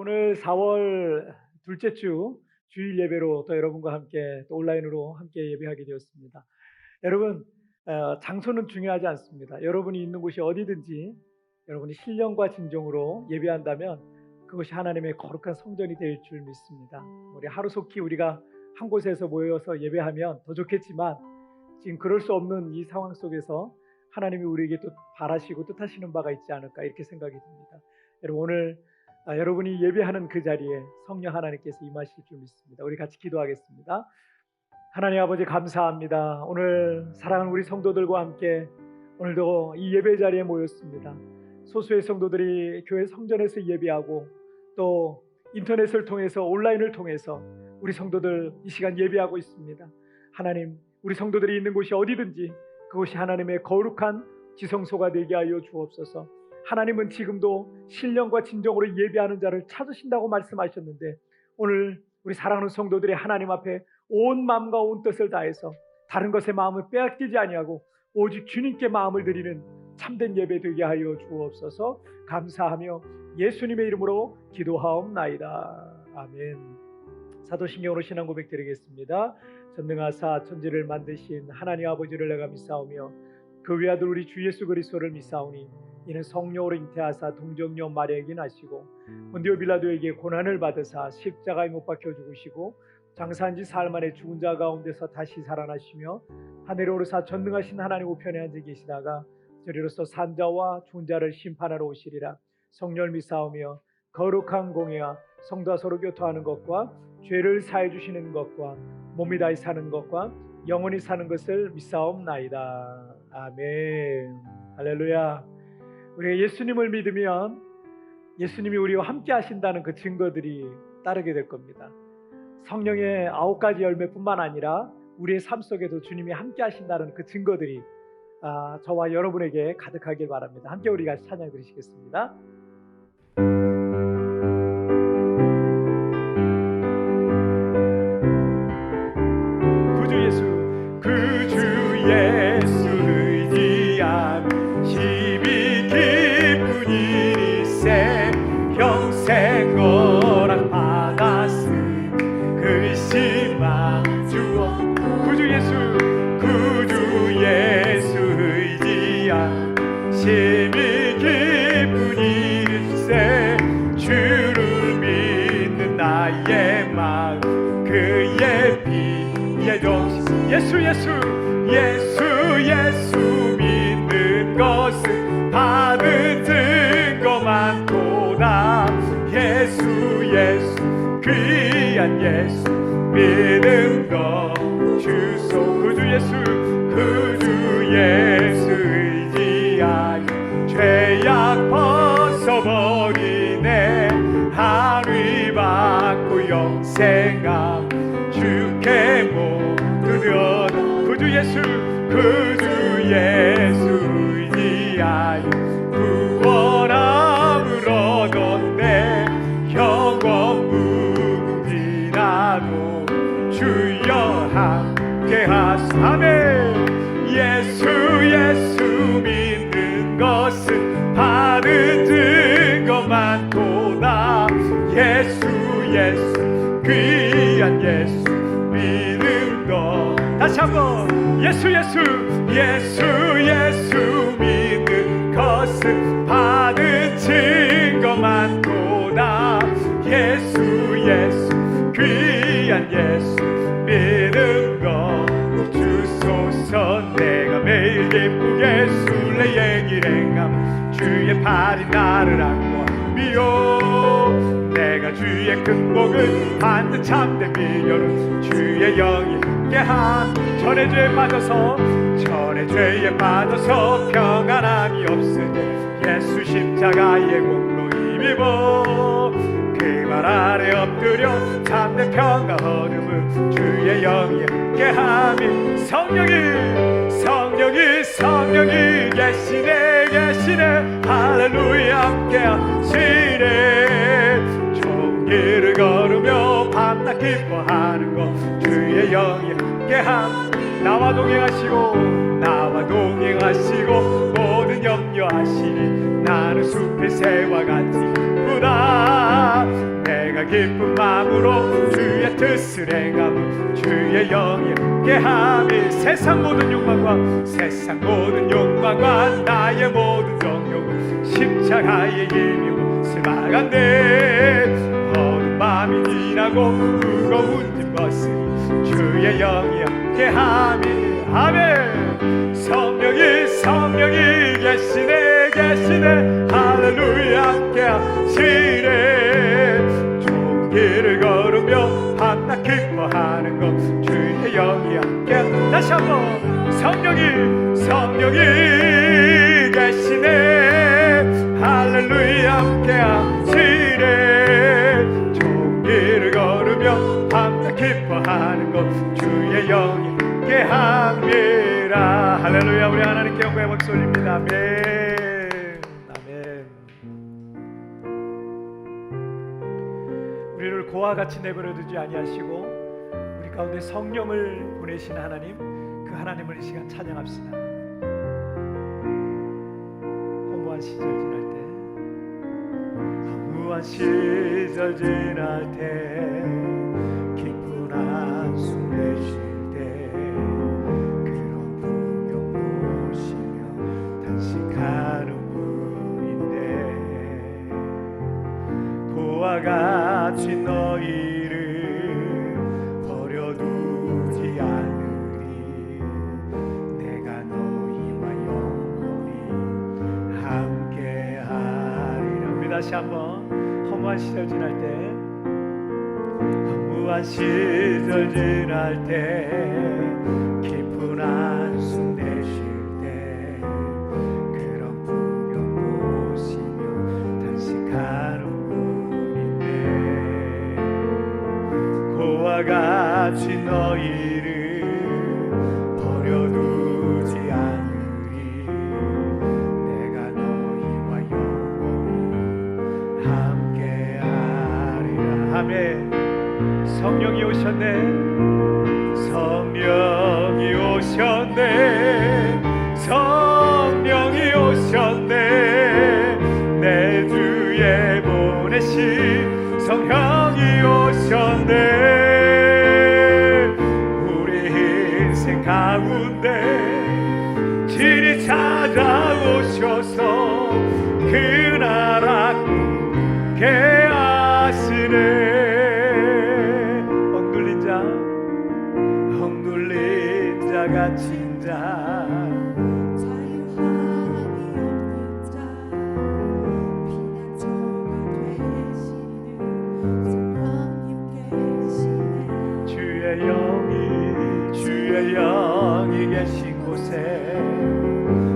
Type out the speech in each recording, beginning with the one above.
오늘 4월 둘째 주 주일 예배로 또 여러분과 함께 또 온라인으로 함께 예배하게 되었습니다. 여러분, 장소는 중요하지 않습니다. 여러분이 있는 곳이 어디든지 여러분이 신령과 진정으로 예배한다면 그것이 하나님의 거룩한 성전이 될 줄 믿습니다. 우리 하루속히 우리가 한 곳에서 모여서 예배하면 더 좋겠지만 지금 그럴 수 없는 이 상황 속에서 하나님이 우리에게 또 바라시고 뜻하시는 바가 있지 않을까 이렇게 생각이 듭니다. 여러분, 오늘 여러분이 예배하는 그 자리에 성령 하나님께서 임하실 줄 믿습니다. 우리 같이 기도하겠습니다. 하나님 아버지, 감사합니다. 오늘 사랑하는 우리 성도들과 함께 오늘도 이 예배 자리에 모였습니다. 소수의 성도들이 교회 성전에서 예배하고 또 인터넷을 통해서 온라인을 통해서 우리 성도들 이 시간 예배하고 있습니다. 하나님, 우리 성도들이 있는 곳이 어디든지 그곳이 하나님의 거룩한 지성소가 되게 하여 주옵소서. 하나님은 지금도 신령과 진정으로 예배하는 자를 찾으신다고 말씀하셨는데 오늘 우리 사랑하는 성도들이 하나님 앞에 온 마음과 온 뜻을 다해서 다른 것에 마음을 빼앗기지 아니하고 오직 주님께 마음을 드리는 참된 예배 되게 하여 주옵소서. 감사하며 예수님의 이름으로 기도하옵나이다. 아멘. 사도신경으로 신앙 고백 드리겠습니다. 전능하사 천지를 만드신 하나님 아버지를 내가 믿사오며 그 외아들 우리 주 예수 그리스도를 믿사오니 이는 성령으로 잉태하사 동정녀 마리아에게 나시고 본디오 빌라도에게 고난을 받으사 십자가에 못 박혀 죽으시고 장사한 지 사흘 만에 죽은 자 가운데서 다시 살아나시며 하늘에 오르사 전능하신 하나님 우편에 앉아 계시다가 저리로서 산자와 죽은 자를 심판하러 오시리라. 성령을 믿사오며 거룩한 공예와 성도와 서로 교통하는 것과 죄를 사해 주시는 것과 몸이 다시 사는 것과 영원히 사는 것을 믿사옵나이다. 아멘. 할렐루야. 우리가 예수님을 믿으면 예수님이 우리와 함께 하신다는 그 증거들이 따르게 될 겁니다. 성령의 9가지 열매뿐만 아니라 우리의 삶 속에도 주님이 함께 하신다는 그 증거들이 저와 여러분에게 가득하길 바랍니다. 함께 우리가 찬양 드리시겠습니다. 구주 예수, 구주 예수 의지한 힘이 기쁜 일일세 평생 허락 받았음 근심하 주옵. 구주 예수, 구주 예수 의지한 힘이 기쁜 일일세 주를 믿는 나의 마음 그의 피의 정신. 예수 예수 예수 예수 믿는 것은 받은 증거 많도다. 예수 예수 귀한 예수 믿는 것 주소. 구주 예수, 구주 예수 의지하여 죄악 벗어버리네 하늘 받고 영생함 주께 모두 드려라. 구주 예수, 구주 예수 의지하여 구원함을 얻었네 영원 무궁지라도 주여 함께 하사매. 예수 예수 믿는 것은 받은 증거 많도다. 예수 예수 귀한 예수 믿는 것. 다시 한번 예수 예수 예수 예수 믿는 것은 받은 증거 많도다. 예수 예수 귀한 예수 믿는 것 주소서. 내가 매일 기쁘게 순례의 길 행함 주의 팔이 나를 안고하며 내가 주의 큰 복을 받는 참된 비결은 주의 영이 함께함. 전의 죄에 빠져서 평안함이 없으니 예수 십자가의 공로 힘입어 그 말 아래 엎드려 참된 평가 얻음은 주의 영이 함께함이. 성령이 계시네 할렐루야 함께하시네. 좋은 길을 걸으며 밤낮 기뻐하는 것 주의 영이 함께함. 나와 동행하시고 모든 염려하시니 나는 숲의 새와 같이 기쁘다. 기쁜 마음으로 주의 뜻을 행함은 주의 영이 함께함이 세상 모든 욕망과 나의 모든 정욕은 십자가의 힘이 슬마간데 어두운 밤이 지나고 무거운 짐 벗으니 주의 영이 함께함이 아멘. 성령이 계시네 할렐루야 함께하시네. 좋은 길을 걸으며 밤낮 기뻐하는 것 주의 영이 함께. 다시 한번 성령이 계시네 할렐루야 함께하시네. 좋은 길을 걸으며 밤낮 기뻐하는 것 주의 영이 함께함이라. 할렐루야. 우리 하나님께 영광의 박수 올립니다. 아멘. 아멘. 우리를 고와 같이 내버려 두지 아니하시고 우리 가운데 성령을 보내신 하나님, 그 하나님을 이 시간 찬양합시다. 허무한 시절 지날 때 기쁜 한숨 내쉴 때 그런 풍경 보시며 단식하는 분인데 고와 같이 너희를 버려두지 않으리. 내가 너희와 영원히 함께하리라. 우리 다시 한번 허무한 시절 지날 때 기쁜 한숨 내쉴 때 그런 풍경 보시며 단식하는 분인데 고와 같이 너희를 버려두지 않으리. 내가 너희와 영원히 함께하리라. 아멘. 성령이 오셨네. 내 주에 보내신 성령이 오셨네. 우리 인생 가운데 진히 찾아오셔서 그 나라 꿈꾸게 하시네. 억눌린 자 갇힌 자 자유함이 없는 자 피난처가 되시는 성령님 계시네. 주의 영이 계신 곳에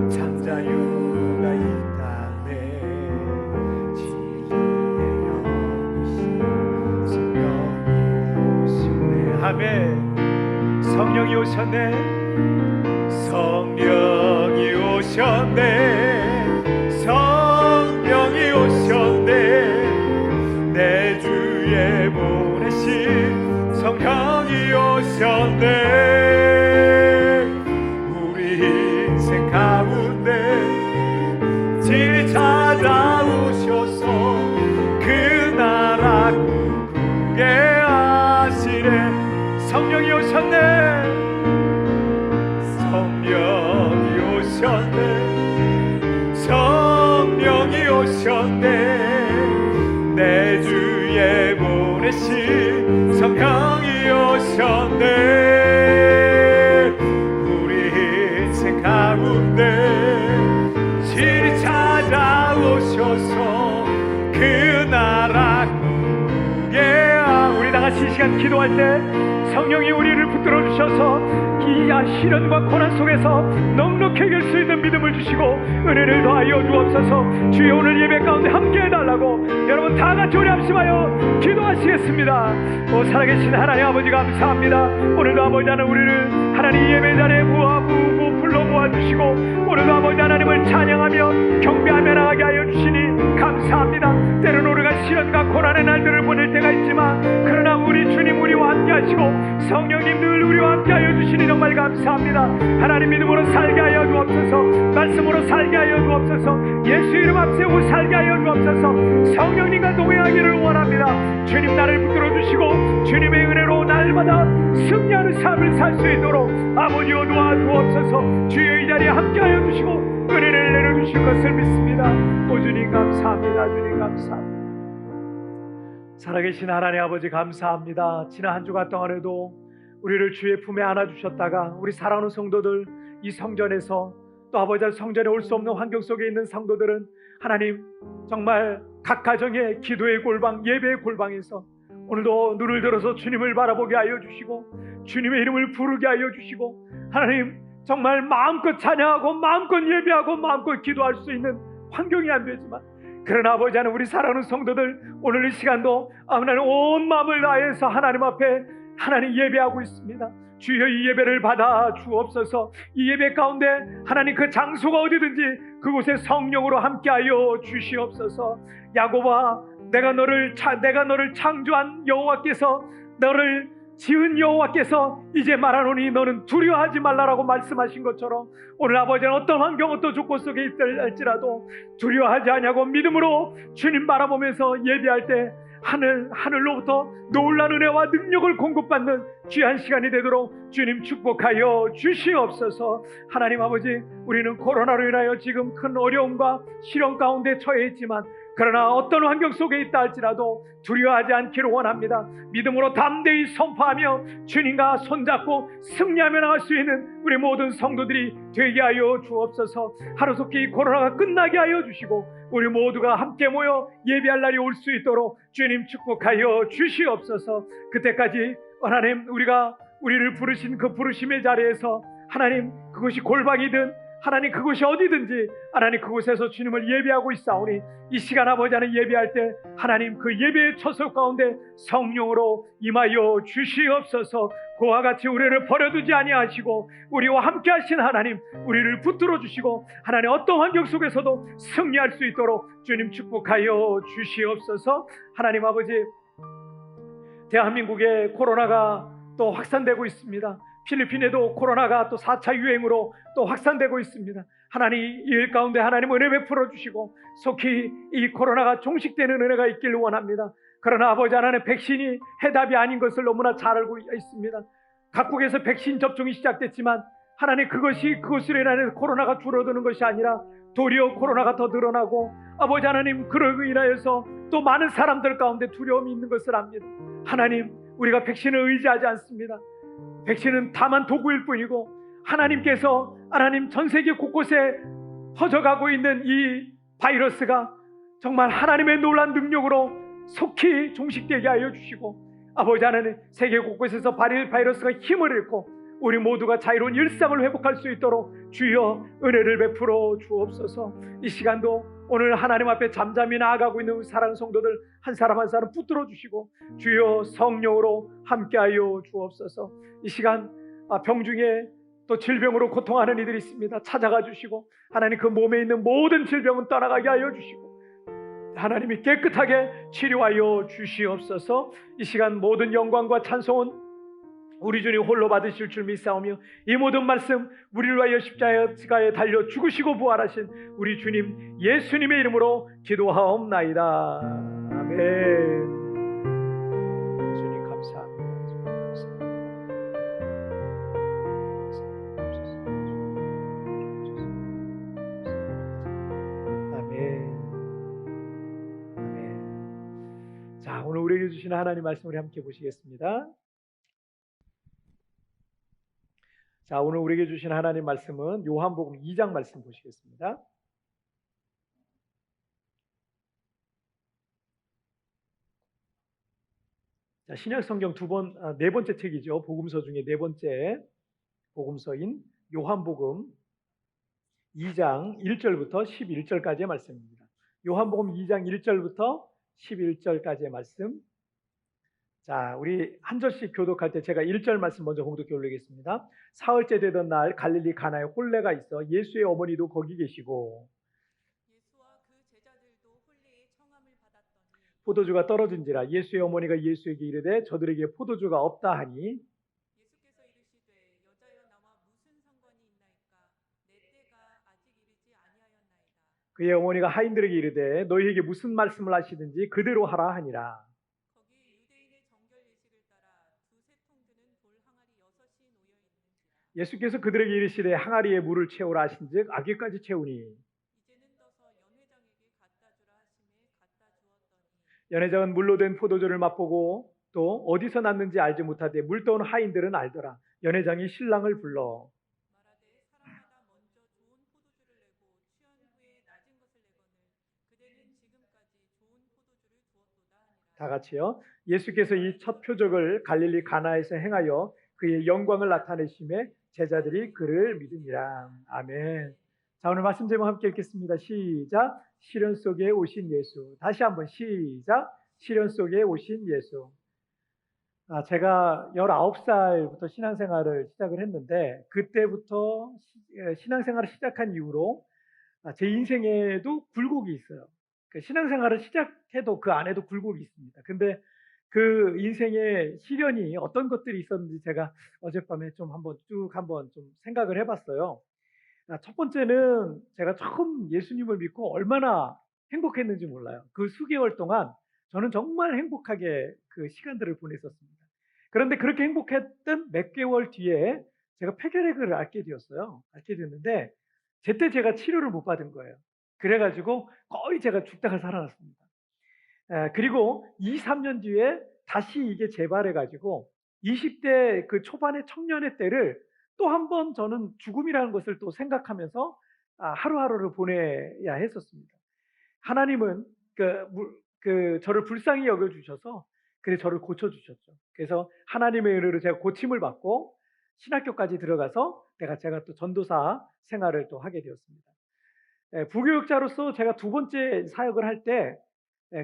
참 자유가 있다네. 진리의 영이신 성령이 오시네. 아멘. 성령이 오셨네. 내 주에 보내신 성령이 오셨네. 우리 인생 가운데 진히 찾아오셔서 그 나라 꿈꾸게 하시네. 성령이 오셨네. 내 주에 보내신 성령이 오셨네. 우리 인생 가운데 진히 찾아오셔서 그 나라 꿈꾸게. 우리 다같이 이 시간 기도할 때 성령이 우리를 붙들어 주셔서 이 시련과 고난 속에서 넉넉히 이길 수 있는 믿음을 주시고 은혜를 더하여 주옵소서. 주여 오늘 예배 가운데 함께 해달라고 여러분 다같이 우리 합심하여 기도하시겠습니다. 오 살아계신 하나님 아버지 감사합니다. 오늘도 아버지 하나님 우리를 하나님 예배 자리에 불러 모아주시고 오늘도 아버지 하나님을 찬양하며 경배하며 나가게 하여 주시니 감사합니다. 때로는 우리가 시련과 고난의 날들을 보낼 때가 있지만 그러나 우리 주님 우리와 함께 하시고 성령님 늘 우리와 함께 하여 주시니 정말 감사합니다. 하나님 믿음으로 살게 하여 주옵소서. 말씀으로 살게 하여 주옵소서. 예수 이름 앞세우고 살게 하여 주옵소서. 성령님과 동행하기를 원합니다. 주님 나를 붙들어 주시고 주님의 은혜로 날마다 승리하는 삶을 살 수 있도록 아버지여 도와주옵소서. 주여 이 자리에 함께하여 주시고 은혜를 내려주실 것을 믿습니다. 오 주님 감사합니다. 주님 감사합니다. 살아계신 하나님 아버지 감사합니다. 지난 한 주간 동안에도 우리를 주의 품에 안아주셨다가 우리 사랑하는 성도들 이 성전에서 또 아버지 성전에 올 수 없는 환경 속에 있는 성도들은 하나님 정말 각 가정의 기도의 골방 예배의 골방에서 오늘도 눈을 들어서 주님을 바라보게 하여 주시고 주님의 이름을 부르게 하여 주시고 하나님 정말 마음껏 찬양하고 마음껏 예배하고 마음껏 기도할 수 있는 환경이 안 되지만 그러나 아버지 하나님 우리 사랑하는 성도들 오늘 이 시간도 하나님 온 마음을 다해서 하나님 앞에 하나님 예배하고 있습니다. 주여 이 예배를 받아 주옵소서. 이 예배 가운데 하나님 그 장소가 어디든지 그곳에 성령으로 함께하여 주시옵소서. 야고보아 내가 너를 창조한 여호와께서 너를 지은 여호와께서 이제 말하노니 너는 두려워하지 말라라고 말씀하신 것처럼 오늘 아버지는 어떤 환경 어떤 조건 속에 있을지라도 두려워하지 아니하고 믿음으로 주님 바라보면서 예배할 때 하늘로부터 놀라운 은혜와 능력을 공급받는 귀한 시간이 되도록 주님 축복하여 주시옵소서. 하나님 아버지 우리는 코로나로 인하여 지금 큰 어려움과 시련 가운데 처해 있지만 그러나 어떤 환경 속에 있다 할지라도 두려워하지 않기를 원합니다. 믿음으로 담대히 선포하며 주님과 손잡고 승리하며 나갈 수 있는 우리 모든 성도들이 되게 하여 주옵소서. 하루속히 코로나가 끝나게 하여 주시고 우리 모두가 함께 모여 예배할 날이 올 수 있도록 주님 축복하여 주시옵소서. 그때까지 하나님 우리를 부르신 그 부르심의 자리에서 하나님 그것이 골방이든 하나님 그곳이 어디든지 하나님 그곳에서 주님을 예배하고 있사오니 이 시간 아버지 하나님 예배할 때 하나님 그 예배의 처소 가운데 성령으로 임하여 주시옵소서. 그와 같이 우리를 버려두지 아니하시고 우리와 함께 하신 하나님 우리를 붙들어 주시고 하나님 어떤 환경 속에서도 승리할 수 있도록 주님 축복하여 주시옵소서. 하나님 아버지 대한민국에 코로나가 또 확산되고 있습니다. 필리핀에도 코로나가 또 4차 유행으로 또 확산되고 있습니다. 하나님 이 일 가운데 하나님 은혜 베풀어 주시고 속히 이 코로나가 종식되는 은혜가 있기를 원합니다. 그러나 아버지 하나님 백신이 해답이 아닌 것을 너무나 잘 알고 있습니다. 각국에서 백신 접종이 시작됐지만 하나님 그것으로 인하여 코로나가 줄어드는 것이 아니라 도리어 코로나가 더 늘어나고 아버지 하나님 그로 인하여서 또 많은 사람들 가운데 두려움이 있는 것을 압니다. 하나님 우리가 백신을 의지하지 않습니다. 백신은 다만 도구일 뿐이고 하나님께서 하나님 전 세계 곳곳에 퍼져가고 있는 이 바이러스가 정말 하나님의 놀라운 능력으로 속히 종식되게 하여 주시고 아버지 하나님 세계 곳곳에서 바이러스가 힘을 잃고 우리 모두가 자유로운 일상을 회복할 수 있도록 주여 은혜를 베풀어 주옵소서. 이 시간도 오늘 하나님 앞에 잠잠히 나아가고 있는 사랑하는 성도들 한 사람 한 사람 붙들어 주시고 주여 성령으로 함께하여 주옵소서. 이 시간 병중에 또 질병으로 고통하는 이들이 있습니다. 찾아가 주시고 하나님 그 몸에 있는 모든 질병은 떠나가게 하여 주시고 하나님이 깨끗하게 치료하여 주시옵소서. 이 시간 모든 영광과 찬송은 우리 주님 홀로 받으실 줄 믿사오며 이 모든 말씀 우리를 위하여 십자가에 달려 죽으시고 부활하신 우리 주님 예수님의 이름으로 기도하옵나이다. 아멘. 주님 감사합니다. 주님 감사합니다. 아멘. 아멘. 자, 오늘 우리에게 주시는 하나님 말씀 우리 함께 보시겠습니다. 자, 오늘 우리에게 주신 하나님 말씀은 요한복음 2장 말씀 보시겠습니다. 자, 신약 성경 네 번째 책이죠. 복음서 중에 네 번째 복음서인 요한복음 2장 1절부터 11절까지의 말씀입니다. 요한복음 2장 1절부터 11절까지의 말씀. 자, 우리 한 절씩 교독할 때 제가 1절 말씀 먼저 공독해 올리겠습니다. 사흘째 되던 날 갈릴리 가나에 혼례가 있어 예수의 어머니도 거기 계시고 예수와 그 제자들도 혼례의 청함을 받았더니 포도주가 떨어진지라 예수의 어머니가 예수에게 이르되 저들에게 포도주가 없다 하니 예수께서 이르시되 여자여 나와 무슨 상관이 있나이까 내 때가 아직 이르지 아니하였나이다. 그의 어머니가 하인들에게 이르되 너희에게 무슨 말씀을 하시든지 그대로 하라 하니라. 거기 예수께서 그들에게 이르시되 항아리에 물을 채우라 하신즉 아귀까지 채우니 이제는 떠서 연회장에게 갖다 주라 하심에 갖다 주었더니 연회장은 물로 된 포도주를 맛보고 또 어디서 났는지 알지 못하되 물 떠온 하인들은 알더라. 연회장이 신랑을 불러 말하되 사람마다 먼저 좋은 포도주를 내고 취한 후에 낮은 것을 내거늘 그대는 지금까지 좋은 포도주를 두었도다 다 하니라. 같이요. 예수께서 이 첫 표적을 갈릴리 가나에서 행하여 그의 영광을 나타내심에 제자들이 그를 믿으니라. 아멘. 자, 오늘 말씀 제목 함께 읽겠습니다. 시작. 시련 속에 오신 예수. 다시 한번 시작. 시련 속에 오신 예수. 제가 19살부터 신앙생활을 시작을 했는데 그때부터 신앙생활을 시작한 이후로 제 인생에도 굴곡이 있어요. 그 신앙생활을 시작해도 그 안에도 굴곡이 있습니다. 근데 그 인생의 시련이 어떤 것들이 있었는지 제가 어젯밤에 좀 한번 좀 생각을 해봤어요. 첫 번째는 제가 처음 예수님을 믿고 얼마나 행복했는지 몰라요. 그 수개월 동안 저는 정말 행복하게 그 시간들을 보냈었습니다. 그런데 그렇게 행복했던 몇 개월 뒤에 제가 폐결핵을 앓게 되었어요. 앓게 됐는데 제때 제가 치료를 못 받은 거예요. 그래가지고 거의 제가 죽다가 살아났습니다. 그리고 2, 3년 뒤에 다시 이게 재발해가지고 20대 그 초반의 청년의 때를 또 한 번 저는 죽음이라는 것을 또 생각하면서 하루하루를 보내야 했었습니다. 하나님은 저를 불쌍히 여겨주셔서 그래 저를 고쳐주셨죠. 그래서 하나님의 은혜로 제가 고침을 받고 신학교까지 들어가서 제가 또 전도사 생활을 또 하게 되었습니다. 부교육자로서 제가 두 번째 사역을 할 때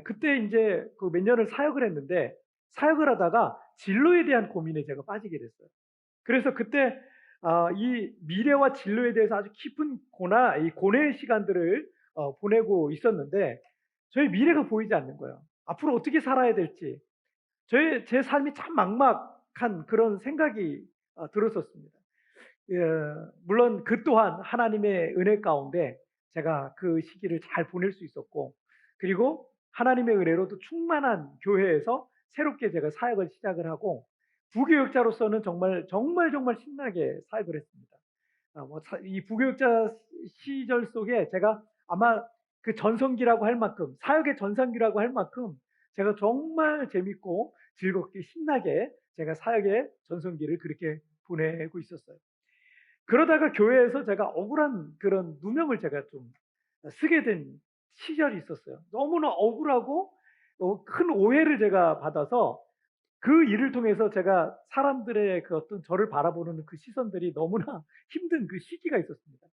그때 이제 그 몇 년을 사역을 했는데 사역을 하다가 진로에 대한 고민에 제가 빠지게 됐어요. 그래서 그때 이 미래와 진로에 대해서 아주 깊은 이 고뇌의 시간들을 보내고 있었는데 저의 미래가 보이지 않는 거예요. 앞으로 어떻게 살아야 될지 제 삶이 참 막막한 그런 생각이 들었었습니다. 예, 물론 그 또한 하나님의 은혜 가운데 제가 그 시기를 잘 보낼 수 있었고 그리고 하나님의 은혜로도 충만한 교회에서 새롭게 제가 사역을 시작을 하고 부교육자로서는 정말 정말 정말 신나게 사역을 했습니다. 이 부교육자 시절 속에 제가 아마 그 전성기라고 할 만큼 사역의 전성기라고 할 만큼 제가 정말 재밌고 즐겁게 신나게 제가 사역의 전성기를 그렇게 보내고 있었어요. 그러다가 교회에서 제가 억울한 그런 누명을 제가 좀 쓰게 된 시절이 있었어요. 너무나 억울하고 큰 오해를 제가 받아서 그 일을 통해서 제가 사람들의 그 어떤 저를 바라보는 그 시선들이 너무나 힘든 그 시기가 있었습니다.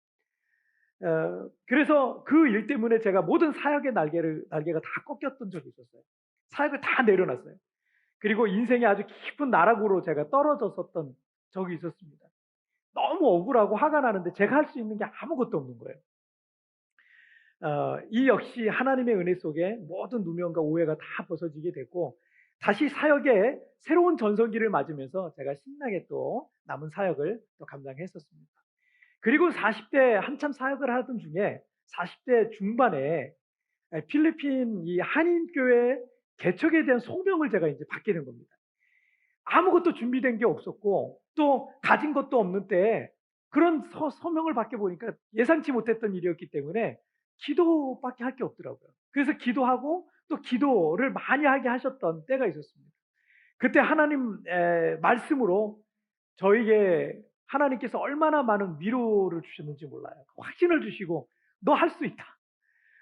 그래서 그 일 때문에 제가 모든 사역의 날개가 다 꺾였던 적이 있었어요. 사역을 다 내려놨어요. 그리고 인생의 아주 깊은 나락으로 제가 떨어졌었던 적이 있었습니다. 너무 억울하고 화가 나는데 제가 할 수 있는 게 아무것도 없는 거예요. 이 역시 하나님의 은혜 속에 모든 누명과 오해가 다 벗어지게 됐고 다시 사역에 새로운 전성기를 맞으면서 제가 신나게 또 남은 사역을 또 감당했었습니다. 그리고 40대 한참 사역을 하던 중에 40대 중반에 필리핀 이 한인교회 개척에 대한 소명을 제가 이제 받게 된 겁니다. 아무것도 준비된 게 없었고 또 가진 것도 없는 때에 그런 소명을 받게 보니까 예상치 못했던 일이었기 때문에 기도밖에 할 게 없더라고요. 그래서 기도하고 또 기도를 많이 하게 하셨던 때가 있었습니다. 그때 하나님 말씀으로 저에게 하나님께서 얼마나 많은 위로를 주셨는지 몰라요. 확신을 주시고 너 할 수 있다.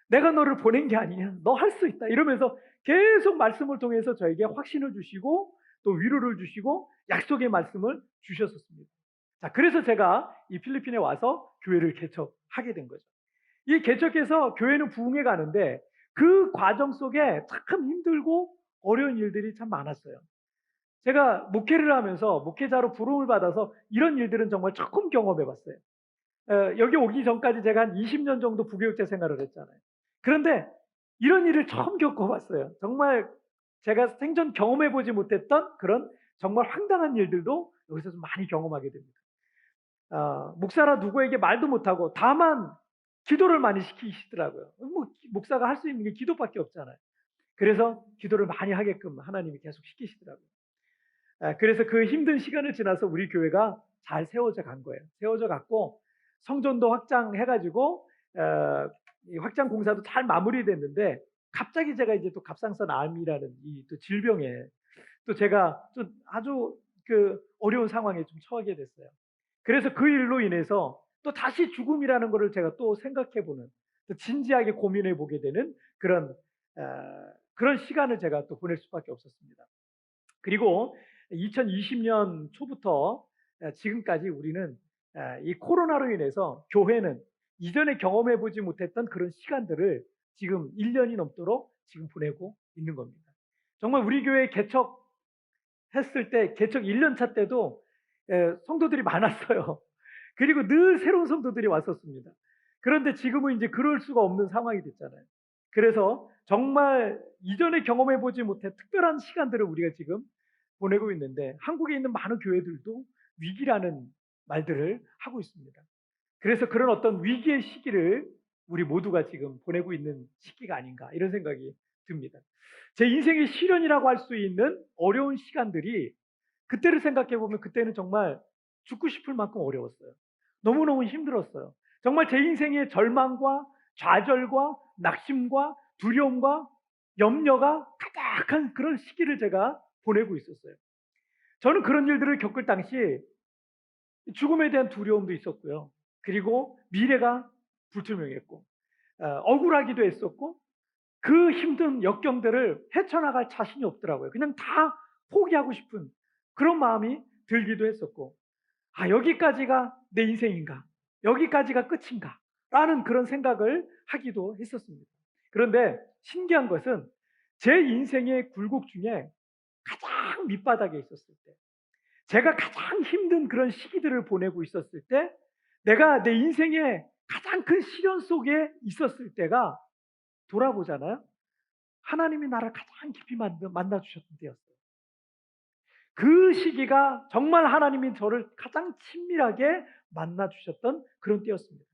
내가 너를 보낸 게 아니냐. 너 할 수 있다. 이러면서 계속 말씀을 통해서 저에게 확신을 주시고 또 위로를 주시고 약속의 말씀을 주셨었습니다. 자, 그래서 제가 이 필리핀에 와서 교회를 개척하게 된 거죠. 이 개척해서 교회는 부흥해 가는데 그 과정 속에 참 힘들고 어려운 일들이 참 많았어요. 제가 목회를 하면서 목회자로 부름을 받아서 이런 일들은 정말 처음 경험해 봤어요. 여기 오기 전까지 제가 한 20년 정도 부교육자 생활을 했잖아요. 그런데 이런 일을 처음 겪어봤어요. 정말 제가 생전 경험해보지 못했던 그런 정말 황당한 일들도 여기서 좀 많이 경험하게 됩니다. 목사라 누구에게 말도 못하고 다만 기도를 많이 시키시더라고요. 목사가 할 수 있는 게 기도밖에 없잖아요. 그래서 기도를 많이 하게끔 하나님이 계속 시키시더라고요. 그래서 그 힘든 시간을 지나서 우리 교회가 잘 세워져 간 거예요. 세워져 갔고 성전도 확장해가지고 이 확장 공사도 잘 마무리됐는데 갑자기 제가 이제 또 갑상선 암이라는 이 또 질병에 또 제가 좀 아주 그 어려운 상황에 좀 처하게 됐어요. 그래서 그 일로 인해서 또 다시 죽음이라는 것을 제가 또 생각해보는, 또 진지하게 고민해보게 되는 그런 시간을 제가 또 보낼 수밖에 없었습니다. 그리고 2020년 초부터 지금까지 우리는 이 코로나로 인해서 교회는 이전에 경험해보지 못했던 그런 시간들을 지금 1년이 넘도록 지금 보내고 있는 겁니다. 정말 우리 교회 개척했을 때, 개척 1년 차 때도 성도들이 많았어요. 그리고 늘 새로운 성도들이 왔었습니다. 그런데 지금은 이제 그럴 수가 없는 상황이 됐잖아요. 그래서 정말 이전에 경험해보지 못한 특별한 시간들을 우리가 지금 보내고 있는데 한국에 있는 많은 교회들도 위기라는 말들을 하고 있습니다. 그래서 그런 어떤 위기의 시기를 우리 모두가 지금 보내고 있는 시기가 아닌가 이런 생각이 듭니다. 제 인생의 시련이라고 할 수 있는 어려운 시간들이 그때를 생각해 보면 그때는 정말 죽고 싶을 만큼 어려웠어요. 너무너무 힘들었어요. 정말 제 인생의 절망과 좌절과 낙심과 두려움과 염려가 가득한 그런 시기를 제가 보내고 있었어요. 저는 그런 일들을 겪을 당시 죽음에 대한 두려움도 있었고요. 그리고 미래가 불투명했고 억울하기도 했었고 그 힘든 역경들을 헤쳐나갈 자신이 없더라고요. 그냥 다 포기하고 싶은 그런 마음이 들기도 했었고 여기까지가 내 인생인가? 여기까지가 끝인가? 라는 그런 생각을 하기도 했었습니다. 그런데 신기한 것은 제 인생의 굴곡 중에 가장 밑바닥에 있었을 때, 제가 가장 힘든 그런 시기들을 보내고 있었을 때, 내가 내 인생의 가장 큰 시련 속에 있었을 때가 돌아보잖아요. 하나님이 나를 가장 깊이 만나 주셨던 때였어요. 그 시기가 정말 하나님이 저를 가장 친밀하게 만나 주셨던 그런 때였습니다.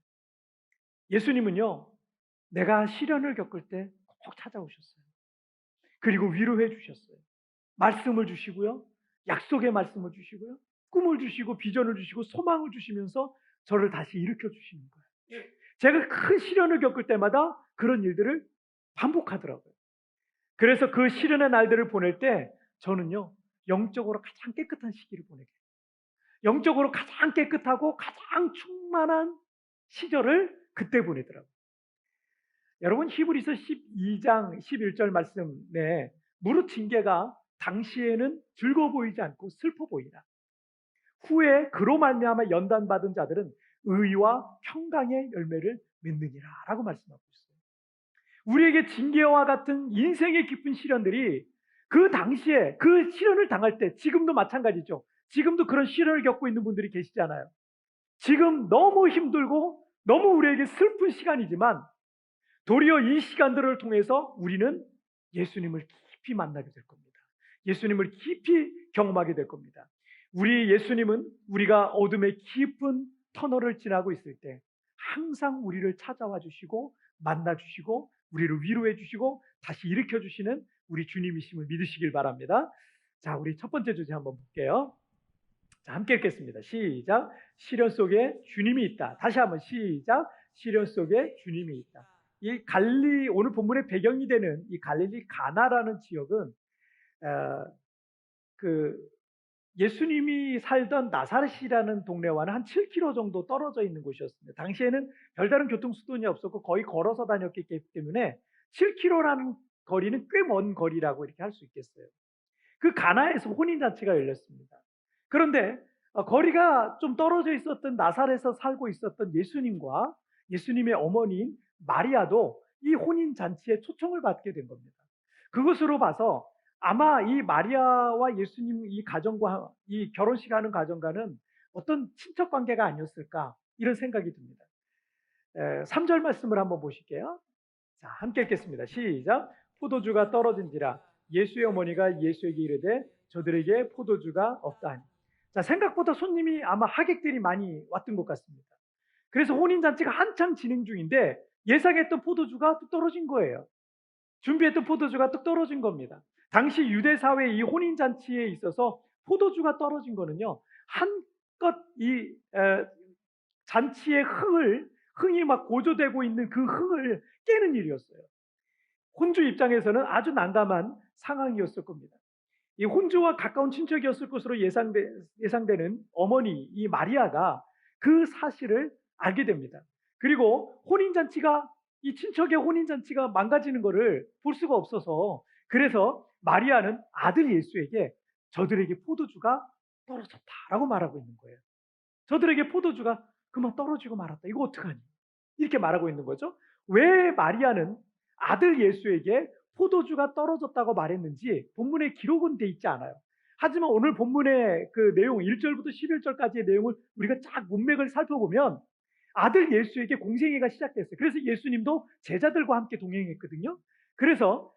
예수님은요, 내가 시련을 겪을 때 꼭 찾아오셨어요. 그리고 위로해 주셨어요. 말씀을 주시고요. 약속의 말씀을 주시고요. 꿈을 주시고 비전을 주시고 소망을 주시면서 저를 다시 일으켜 주시는 거예요. 제가 큰 시련을 겪을 때마다 그런 일들을 반복하더라고요. 그래서 그 시련의 날들을 보낼 때 저는요, 영적으로 가장 깨끗한 시기를 보내게 돼요. 영적으로 가장 깨끗하고 가장 충만한 시절을 그때 보내더라고요. 여러분 히브리서 12장 11절 말씀에 무릇 징계가 당시에는 즐거워 보이지 않고 슬퍼 보이나 후에 그로 말미암아 연단받은 자들은 의와 평강의 열매를 맺느니라 라고 말씀하고 있어요. 우리에게 징계와 같은 인생의 깊은 시련들이 그 당시에 그 시련을 당할 때 지금도 마찬가지죠. 지금도 그런 시련을 겪고 있는 분들이 계시잖아요. 지금 너무 힘들고 너무 우리에게 슬픈 시간이지만 도리어 이 시간들을 통해서 우리는 예수님을 깊이 만나게 될 겁니다. 예수님을 깊이 경험하게 될 겁니다. 우리 예수님은 우리가 어둠의 깊은 터널을 지나고 있을 때 항상 우리를 찾아와 주시고 만나 주시고 우리를 위로해 주시고 다시 일으켜 주시는 우리 주님이심을 믿으시길 바랍니다. 자, 우리 첫 번째 주제 한번 볼게요. 자, 함께 읽겠습니다. 시작. 시련 속에 주님이 있다. 다시 한번 시작. 시련 속에 주님이 있다. 이 갈릴리 오늘 본문의 배경이 되는 이 갈릴리 가나라는 지역은 그 예수님이 살던 나사렛이라는 동네와는 한 7km 정도 떨어져 있는 곳이었습니다. 당시에는 별다른 교통수단이 없었고 거의 걸어서 다녔기 때문에 7km라는 거리는 꽤 먼 거리라고 이렇게 할 수 있겠어요. 그 가나에서 혼인잔치가 열렸습니다. 그런데 거리가 좀 떨어져 있었던 나사렛에서 살고 있었던 예수님과 예수님의 어머니인 마리아도 이 혼인잔치에 초청을 받게 된 겁니다. 그것으로 봐서 아마 이 마리아와 예수님 이 가정과 이 결혼식 하는 가정과는 어떤 친척 관계가 아니었을까 이런 생각이 듭니다. 3절 말씀을 한번 보실게요. 자, 함께 읽겠습니다. 시작. 포도주가 떨어진지라 예수의 어머니가 예수에게 이르되 저들에게 포도주가 없다하니. 자, 생각보다 손님이 아마 하객들이 많이 왔던 것 같습니다. 그래서 혼인잔치가 한창 진행 중인데 예상했던 포도주가 뚝 떨어진 거예요. 준비했던 포도주가 뚝 떨어진 겁니다. 당시 유대 사회의 이 혼인잔치에 있어서 포도주가 떨어진 거는요, 한껏 이 잔치의 흥이 막 고조되고 있는 그 흥을 깨는 일이었어요. 혼주 입장에서는 아주 난감한 상황이었을 겁니다. 이 혼주와 가까운 친척이었을 것으로 예상되는 어머니 이 마리아가 그 사실을 알게 됩니다. 그리고 이 친척의 혼인잔치가 망가지는 것을 볼 수가 없어서, 그래서 마리아는 아들 예수에게 저들에게 포도주가 떨어졌다라고 말하고 있는 거예요. 저들에게 포도주가 그만 떨어지고 말았다. 이거 어떡하니? 이렇게 말하고 있는 거죠. 왜 마리아는 아들 예수에게 포도주가 떨어졌다고 말했는지 본문에 기록은 돼 있지 않아요. 하지만 오늘 본문의 그 내용 1절부터 11절까지의 내용을 우리가 쫙 문맥을 살펴보면 아들 예수에게 공생애가 시작됐어요. 그래서 예수님도 제자들과 함께 동행했거든요. 그래서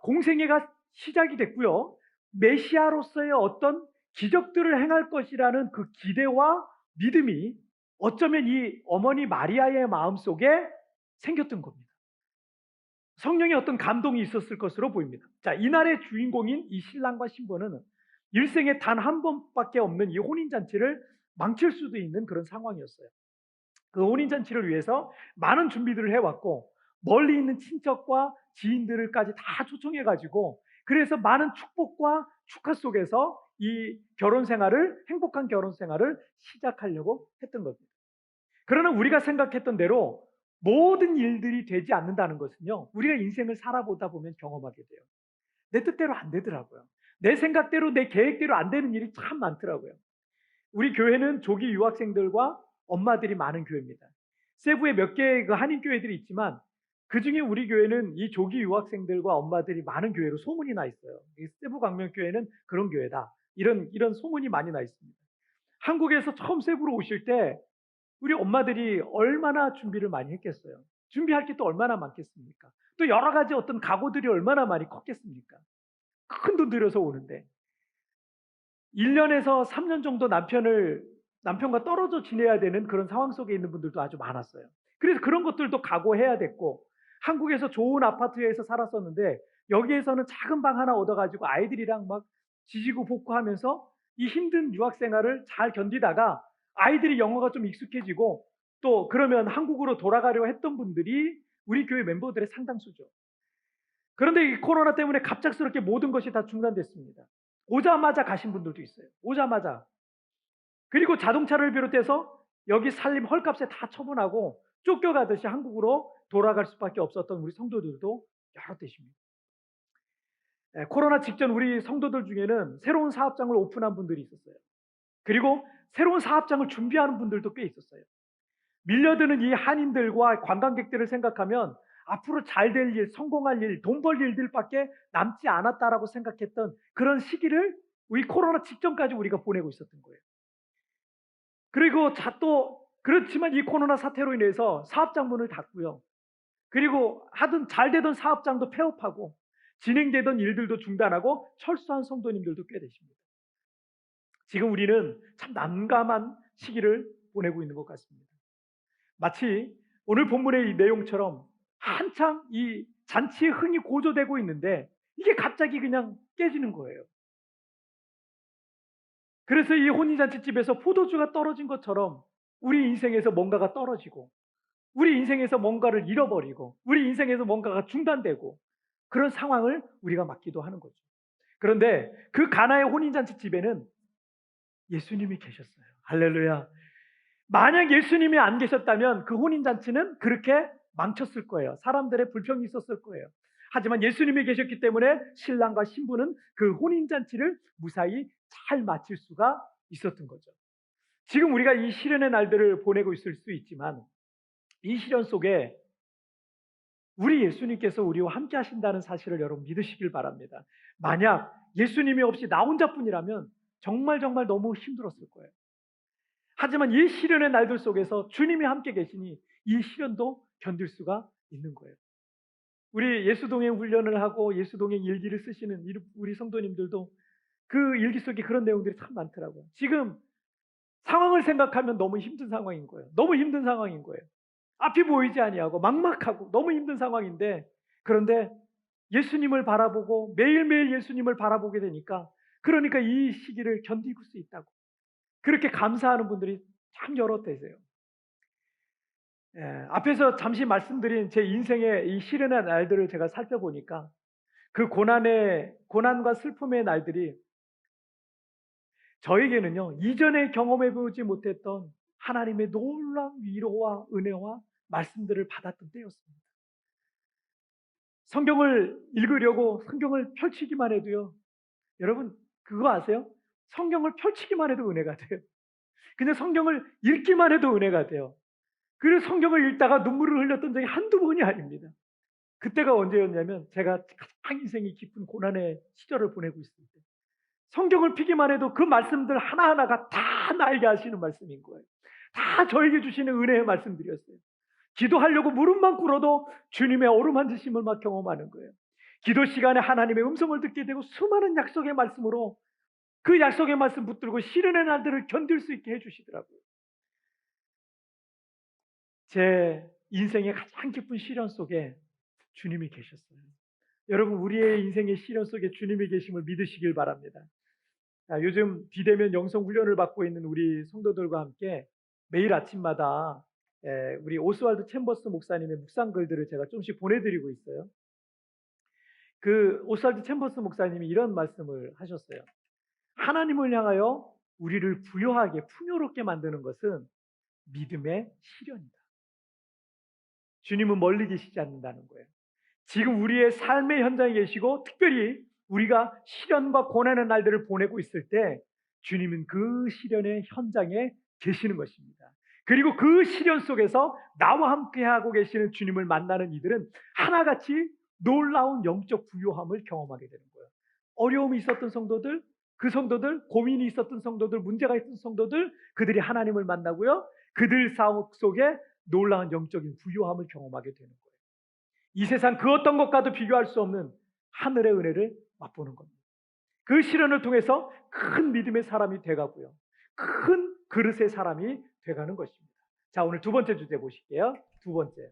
공생애가 시작이 됐고요. 메시아로서의 어떤 기적들을 행할 것이라는 그 기대와 믿음이 어쩌면 이 어머니 마리아의 마음속에 생겼던 겁니다. 성령의 어떤 감동이 있었을 것으로 보입니다. 자, 이날의 주인공인 이 신랑과 신부는 일생에 단 한 번밖에 없는 이 혼인잔치를 망칠 수도 있는 그런 상황이었어요. 그 혼인잔치를 위해서 많은 준비들을 해왔고, 멀리 있는 친척과 지인들까지 다 초청해가지고, 그래서 많은 축복과 축하 속에서 이 행복한 결혼 생활을 시작하려고 했던 겁니다. 그러나 우리가 생각했던 대로 모든 일들이 되지 않는다는 것은요, 우리가 인생을 살아보다 보면 경험하게 돼요. 내 뜻대로 안 되더라고요. 내 생각대로, 내 계획대로 안 되는 일이 참 많더라고요. 우리 교회는 조기 유학생들과 엄마들이 많은 교회입니다. 세부에 몇 개의 그 한인 교회들이 있지만 그 중에 우리 교회는 이 조기 유학생들과 엄마들이 많은 교회로 소문이 나 있어요. 세부 광명교회는 그런 교회다. 이런 소문이 많이 나 있습니다. 한국에서 처음 세부로 오실 때 우리 엄마들이 얼마나 준비를 많이 했겠어요. 준비할 게 또 얼마나 많겠습니까? 또 여러 가지 어떤 각오들이 얼마나 많이 컸겠습니까? 큰 돈 들여서 오는데 1년에서 3년 정도 남편과 떨어져 지내야 되는 그런 상황 속에 있는 분들도 아주 많았어요. 그래서 그런 것들도 각오해야 됐고, 한국에서 좋은 아파트에서 살았었는데 여기에서는 작은 방 하나 얻어가지고 아이들이랑 막 지지고 볶고 하면서 이 힘든 유학 생활을 잘 견디다가 아이들이 영어가 좀 익숙해지고 또 그러면 한국으로 돌아가려 했던 분들이 우리 교회 멤버들의 상당수죠. 그런데 이 코로나 때문에 갑작스럽게 모든 것이 다 중단됐습니다. 오자마자 가신 분들도 있어요. 오자마자. 그리고 자동차를 비롯해서 여기 살림 헐값에 다 처분하고 쫓겨가듯이 한국으로 돌아갈 수밖에 없었던 우리 성도들도 여러 대십니다. 코로나 직전 우리 성도들 중에는 새로운 사업장을 오픈한 분들이 있었어요. 그리고 새로운 사업장을 준비하는 분들도 꽤 있었어요. 밀려드는 이 한인들과 관광객들을 생각하면 앞으로 잘 될 일, 성공할 일, 돈 벌 일들밖에 남지 않았다라고 생각했던 그런 시기를 우리 코로나 직전까지 우리가 보내고 있었던 거예요. 그리고 또 그렇지만 이 코로나 사태로 인해서 사업장 문을 닫고요. 그리고 잘 되던 사업장도 폐업하고 진행되던 일들도 중단하고 철수한 성도님들도 꽤 되십니다. 지금 우리는 참 난감한 시기를 보내고 있는 것 같습니다. 마치 오늘 본문의 이 내용처럼 한창 이 잔치의 흥이 고조되고 있는데 이게 갑자기 그냥 깨지는 거예요. 그래서 이 혼인잔치집에서 포도주가 떨어진 것처럼 우리 인생에서 뭔가가 떨어지고 우리 인생에서 뭔가를 잃어버리고 우리 인생에서 뭔가가 중단되고 그런 상황을 우리가 맞기도 하는 거죠. 그런데 그 가나의 혼인잔치집에는 예수님이 계셨어요. 할렐루야. 만약 예수님이 안 계셨다면 그 혼인잔치는 그렇게 망쳤을 거예요. 사람들의 불평이 있었을 거예요. 하지만 예수님이 계셨기 때문에 신랑과 신부는 그 혼인잔치를 무사히 잘 마칠 수가 있었던 거죠. 지금 우리가 이 시련의 날들을 보내고 있을 수 있지만 이 시련 속에 우리 예수님께서 우리와 함께 하신다는 사실을 여러분 믿으시길 바랍니다. 만약 예수님이 없이 나 혼자뿐이라면 정말 너무 힘들었을 거예요. 하지만 이 시련의 날들 속에서 주님이 함께 계시니 이 시련도 견딜 수가 있는 거예요. 우리 예수동행 훈련을 하고 예수동행 일기를 쓰시는 우리 성도님들도 그 일기 속에 그런 내용들이 참 많더라고요. 지금 상황을 생각하면 너무 힘든 상황인 거예요. 너무 힘든 상황인 거예요. 앞이 보이지 아니하고 막막하고 너무 힘든 상황인데, 그런데 예수님을 바라보고 매일매일 예수님을 바라보게 되니까 그러니까 이 시기를 견디고 수 있다고. 그렇게 감사하는 분들이 참 여러 되세요. 예, 앞에서 잠시 말씀드린 제 인생의 이 시련의 날들을 제가 살펴보니까 그 고난과 슬픔의 날들이 저에게는요, 이전에 경험해보지 못했던 하나님의 놀라운 위로와 은혜와 말씀들을 받았던 때였습니다. 성경을 읽으려고 성경을 펼치기만 해도요, 여러분, 그거 아세요? 성경을 펼치기만 해도 은혜가 돼요. 그냥 성경을 읽기만 해도 은혜가 돼요. 그래서 성경을 읽다가 눈물을 흘렸던 적이 한두 번이 아닙니다. 그때가 언제였냐면 제가 가장 인생이 깊은 고난의 시절을 보내고 있을 때 성경을 피기만 해도 그 말씀들 하나하나가 다 나에게 하시는 말씀인 거예요. 다 저에게 주시는 은혜의 말씀들이었어요. 기도하려고 무릎만 꿇어도 주님의 어루만지심을 막 경험하는 거예요. 기도 시간에 하나님의 음성을 듣게 되고 수많은 약속의 말씀으로 그 약속의 말씀 붙들고 시련의 날들을 견딜 수 있게 해주시더라고요. 제 인생의 가장 깊은 시련 속에 주님이 계셨어요. 여러분, 우리의 인생의 시련 속에 주님이 계심을 믿으시길 바랍니다. 요즘 비대면 영성 훈련을 받고 있는 우리 성도들과 함께 매일 아침마다 우리 오스왈드 챔버스 목사님의 묵상 글들을 제가 조금씩 보내드리고 있어요. 그 오스왈드 챔버스 목사님이 이런 말씀을 하셨어요. 하나님을 향하여 우리를 부요하게 풍요롭게 만드는 것은 믿음의 시련이다. 주님은 멀리 계시지 않는다는 거예요. 지금 우리의 삶의 현장에 계시고 특별히 우리가 시련과 고난의 날들을 보내고 있을 때 주님은 그 시련의 현장에 계시는 것입니다. 그리고 그 시련 속에서 나와 함께하고 계시는 주님을 만나는 이들은 하나같이 놀라운 영적 부요함을 경험하게 되는 거예요. 어려움이 있었던 성도들, 그 성도들, 고민이 있었던 성도들, 문제가 있던 성도들, 그들이 하나님을 만나고요. 그들 삶 속에 놀라운 영적인 부요함을 경험하게 되는 거예요. 이 세상 그 어떤 것과도 비교할 수 없는 하늘의 은혜를 맛보는 겁니다. 그 시련을 통해서 큰 믿음의 사람이 돼가고요. 큰 그릇의 사람이 돼가는 것입니다. 자, 오늘 두 번째 주제 보실게요. 두 번째.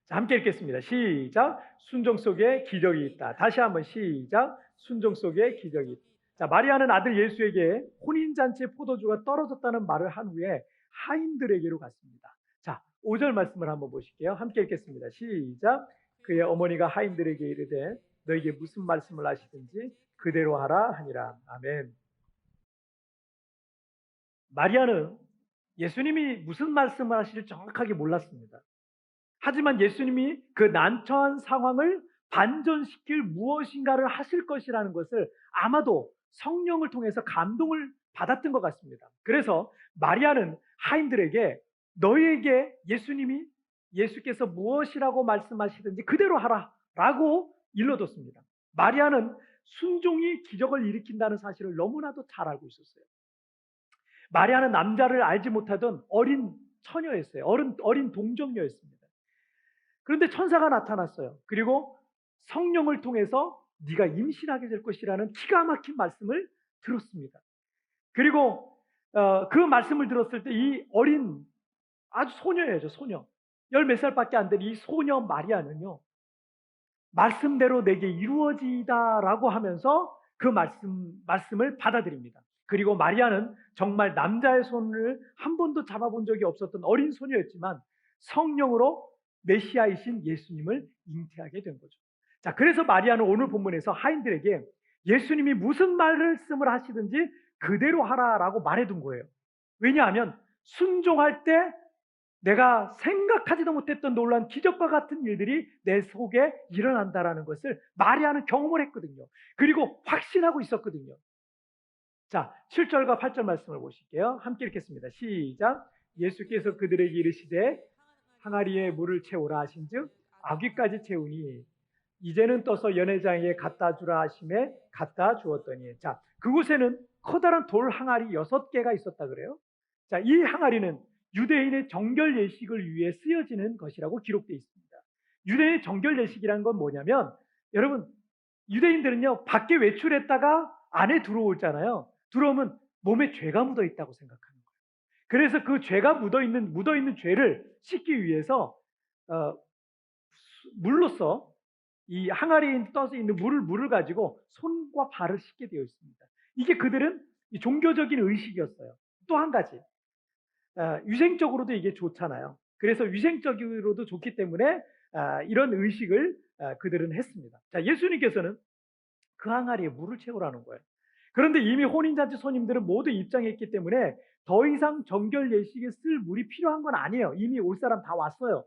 자, 함께 읽겠습니다. 시작. 순종 속에 기적이 있다. 다시 한번 시작. 순종 속에 기적이 있다. 자, 마리아는 아들 예수에게 혼인잔치의 포도주가 떨어졌다는 말을 한 후에 하인들에게로 갔습니다. 자, 5절 말씀을 한번 보실게요. 함께 읽겠습니다. 시작. 그의 어머니가 하인들에게 이르되 너에게 무슨 말씀을 하시든지 그대로 하라 하니라. 아멘. 마리아는 예수님이 무슨 말씀을 하실지 정확하게 몰랐습니다. 하지만 예수님이 그 난처한 상황을 반전시킬 무엇인가를 하실 것이라는 것을 아마도 성령을 통해서 감동을 받았던 것 같습니다. 그래서 마리아는 하인들에게 너희에게 예수께서 무엇이라고 말씀하시든지 그대로 하라 라고 일러뒀습니다. 마리아는 순종이 기적을 일으킨다는 사실을 너무나도 잘 알고 있었어요. 마리아는 남자를 알지 못하던 어린 처녀였어요. 어린 동정녀였습니다. 그런데 천사가 나타났어요. 그리고 성령을 통해서 네가 임신하게 될 것이라는 기가 막힌 말씀을 들었습니다. 그리고 그 말씀을 들었을 때 이 어린 아주 소녀예요. 소녀. 10몇 살밖에 안 된 이 소녀 마리아는요. 말씀대로 내게 이루어지다라고 하면서 그 말씀을 받아들입니다. 그리고 마리아는 정말 남자의 손을 한 번도 잡아본 적이 없었던 어린 소녀였지만 성령으로 메시아이신 예수님을 잉태하게 된 거죠. 자, 그래서 마리아는 오늘 본문에서 하인들에게 예수님이 무슨 말씀을 하시든지 그대로 하라라고 말해둔 거예요. 왜냐하면 순종할 때 내가 생각하지도 못했던 놀라운 기적과 같은 일들이 내 속에 일어난다라는 것을 마리아는 경험을 했거든요. 그리고 확신하고 있었거든요. 자, 7절과 8절 말씀을 보실게요. 함께 읽겠습니다. 시작. 예수께서 그들에게 이르시되 항아리에 물을 채우라 하신즉 아귀까지 채우니 이제는 떠서 연회장에게 갖다 주라 하심에 갖다 주었더니, 자, 그곳에는 커다란 돌 항아리 6개가 있었다 그래요. 자, 이 항아리는 유대인의 정결 예식을 위해 쓰여지는 것이라고 기록되어 있습니다. 유대인의 정결 예식이라는 건 뭐냐면, 여러분, 유대인들은요 밖에 외출했다가 안에 들어오잖아요. 들어오면 몸에 죄가 묻어 있다고 생각하는 거예요. 그래서 그 죄가 묻어 있는 죄를 씻기 위해서 물로써 이 항아리에 떠서 있는 물을 가지고 손과 발을 씻게 되어 있습니다. 이게 그들은 이 종교적인 의식이었어요. 또 한 가지, 위생적으로도 이게 좋잖아요. 그래서 위생적으로도 좋기 때문에 이런 의식을 그들은 했습니다. 자, 예수님께서는 그 항아리에 물을 채우라는 거예요. 그런데 이미 혼인잔치 손님들은 모두 입장했기 때문에 더 이상 정결 예식에 쓸 물이 필요한 건 아니에요. 이미 올 사람 다 왔어요.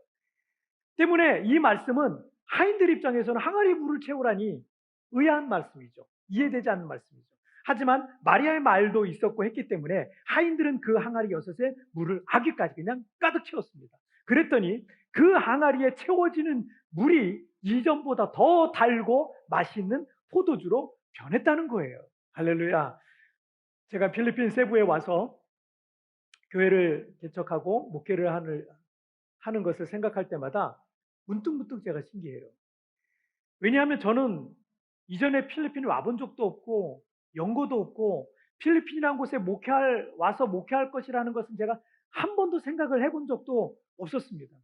때문에 이 말씀은 하인들 입장에서는 항아리 물을 채우라니 의아한 말씀이죠. 이해되지 않는 말씀이죠. 하지만 마리아의 말도 있었고 했기 때문에 하인들은 그 항아리 6에 물을 아귀까지 그냥 가득 채웠습니다. 그랬더니 그 항아리에 채워지는 물이 이전보다 더 달고 맛있는 포도주로 변했다는 거예요. 할렐루야. 제가 필리핀 세부에 와서 교회를 개척하고 목회를 하는 것을 생각할 때마다 문득문득 제가 신기해요. 왜냐하면 저는 이전에 필리핀에 와본 적도 없고 연고도 없고 필리핀이라는 곳에 와서 목회할 것이라는 것은 제가 한 번도 생각을 해본 적도 없었습니다.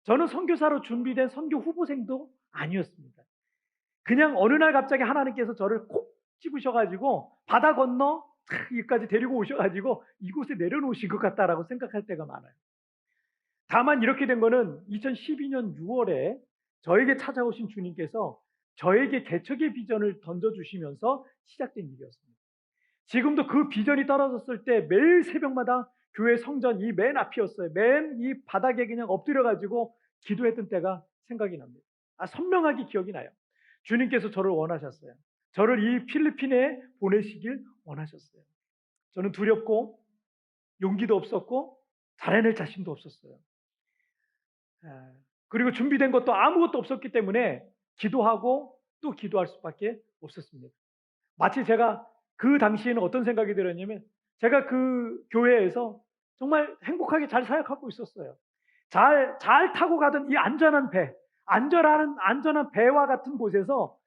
저는 선교사로 준비된 선교 후보생도 아니었습니다. 그냥 어느 날 갑자기 하나님께서 저를 콕 집으셔가지고 바다 건너 여기까지 데리고 오셔가지고 이곳에 내려놓으신 것 같다라고 생각할 때가 많아요. 다만 이렇게 된 거는 2012년 6월에 저에게 찾아오신 주님께서 저에게 개척의 비전을 던져주시면서 시작된 일이었습니다. 지금도 그 비전이 떨어졌을 때 매일 새벽마다 교회 성전 이 맨 앞이었어요. 맨 이 바닥에 그냥 엎드려가지고 기도했던 때가 생각이 납니다. 선명하게 기억이 나요. 주님께서 저를 원하셨어요. 저를 이 필리핀에 보내시길 원하셨어요. 저는 두렵고 용기도 없었고 잘해낼 자신도 없었어요. 그리고 준비된 것도 아무것도 없었기 때문에 기도하고 또 기도할 수밖에 없었습니다. 마치 제가 그 당시에는 어떤 생각이 들었냐면 제가 그 교회에서 정말 행복하게 잘 사역하고 있었어요. 잘 타고 가던 이 안전한 배와 같은 곳에서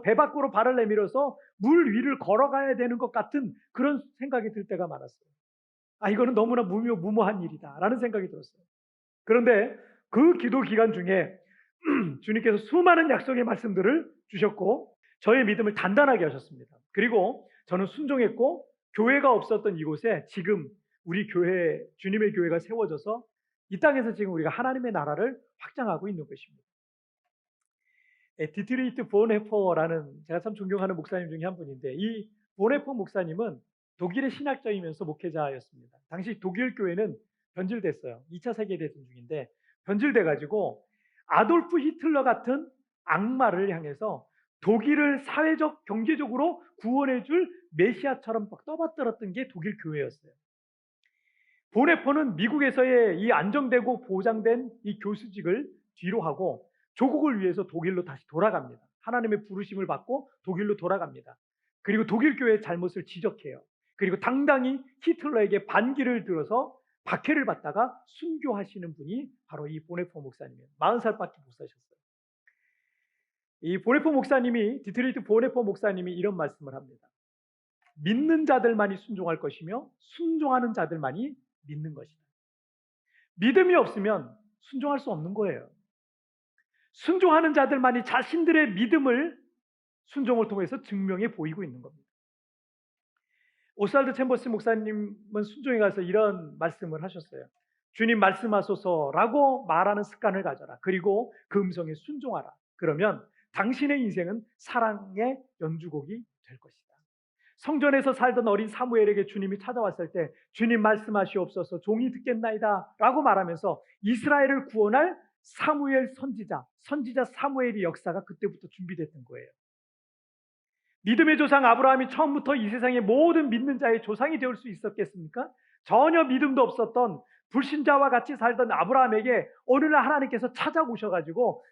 배 밖으로 발을 내밀어서 물 위를 걸어가야 되는 것 같은 그런 생각이 들 때가 많았어요. 이거는 너무나 무모한 일이다라는 생각이 들었어요. 그런데 그 기도 기간 중에 주님께서 수많은 약속의 말씀들을 주셨고 저의 믿음을 단단하게 하셨습니다. 그리고 저는 순종했고 교회가 없었던 이곳에 지금 우리 교회, 주님의 교회가 세워져서 이 땅에서 지금 우리가 하나님의 나라를 확장하고 있는 것입니다. 디트리히트 보네퍼라는 제가 참 존경하는 목사님 중에 한 분인데 이 보네퍼 목사님은 독일의 신학자이면서 목회자였습니다. 당시 독일 교회는 변질됐어요. 2차 세계대전 중인데 변질돼가지고 아돌프 히틀러 같은 악마를 향해서 독일을 사회적, 경제적으로 구원해줄 메시아처럼 떠받들었던 게 독일 교회였어요. 보네퍼는 미국에서의 이 안정되고 보장된 이 교수직을 뒤로 하고 조국을 위해서 독일로 다시 돌아갑니다. 하나님의 부르심을 받고 독일로 돌아갑니다. 그리고 독일 교회의 잘못을 지적해요. 그리고 당당히 히틀러에게 반기를 들어서 박해를 받다가 순교하시는 분이 바로 이 보네퍼 목사님이에요. 40살밖에 못 사셨어요. 이 보네퍼 목사님이, 디트리히트 보네퍼 목사님이 이런 말씀을 합니다. 믿는 자들만이 순종할 것이며 순종하는 자들만이 믿는 것이다. 믿음이 없으면 순종할 수 없는 거예요. 순종하는 자들만이 자신들의 믿음을 순종을 통해서 증명해 보이고 있는 겁니다. 오스왈드 챔버스 목사님은 순종에 가서 이런 말씀을 하셨어요. 주님 말씀하소서라고 말하는 습관을 가져라. 그리고 그 음성에 순종하라. 그러면 당신의 인생은 사랑의 연주곡이 될 것이다. 성전에서 살던 어린 사무엘에게 주님이 찾아왔을 때 주님 말씀하시옵소서 종이 듣겠나이다 라고 말하면서 이스라엘을 구원할 사무엘 선지자 사무엘의 역사가 그때부터 준비됐던 거예요. 믿음의 조상 아브라함이 처음부터 이 세상의 모든 믿는 자의 조상이 될 수 있었겠습니까? 전혀 믿음도 없었던 불신자와 같이 살던 아브라함에게 어느 날 하나님께서 찾아오셔가지고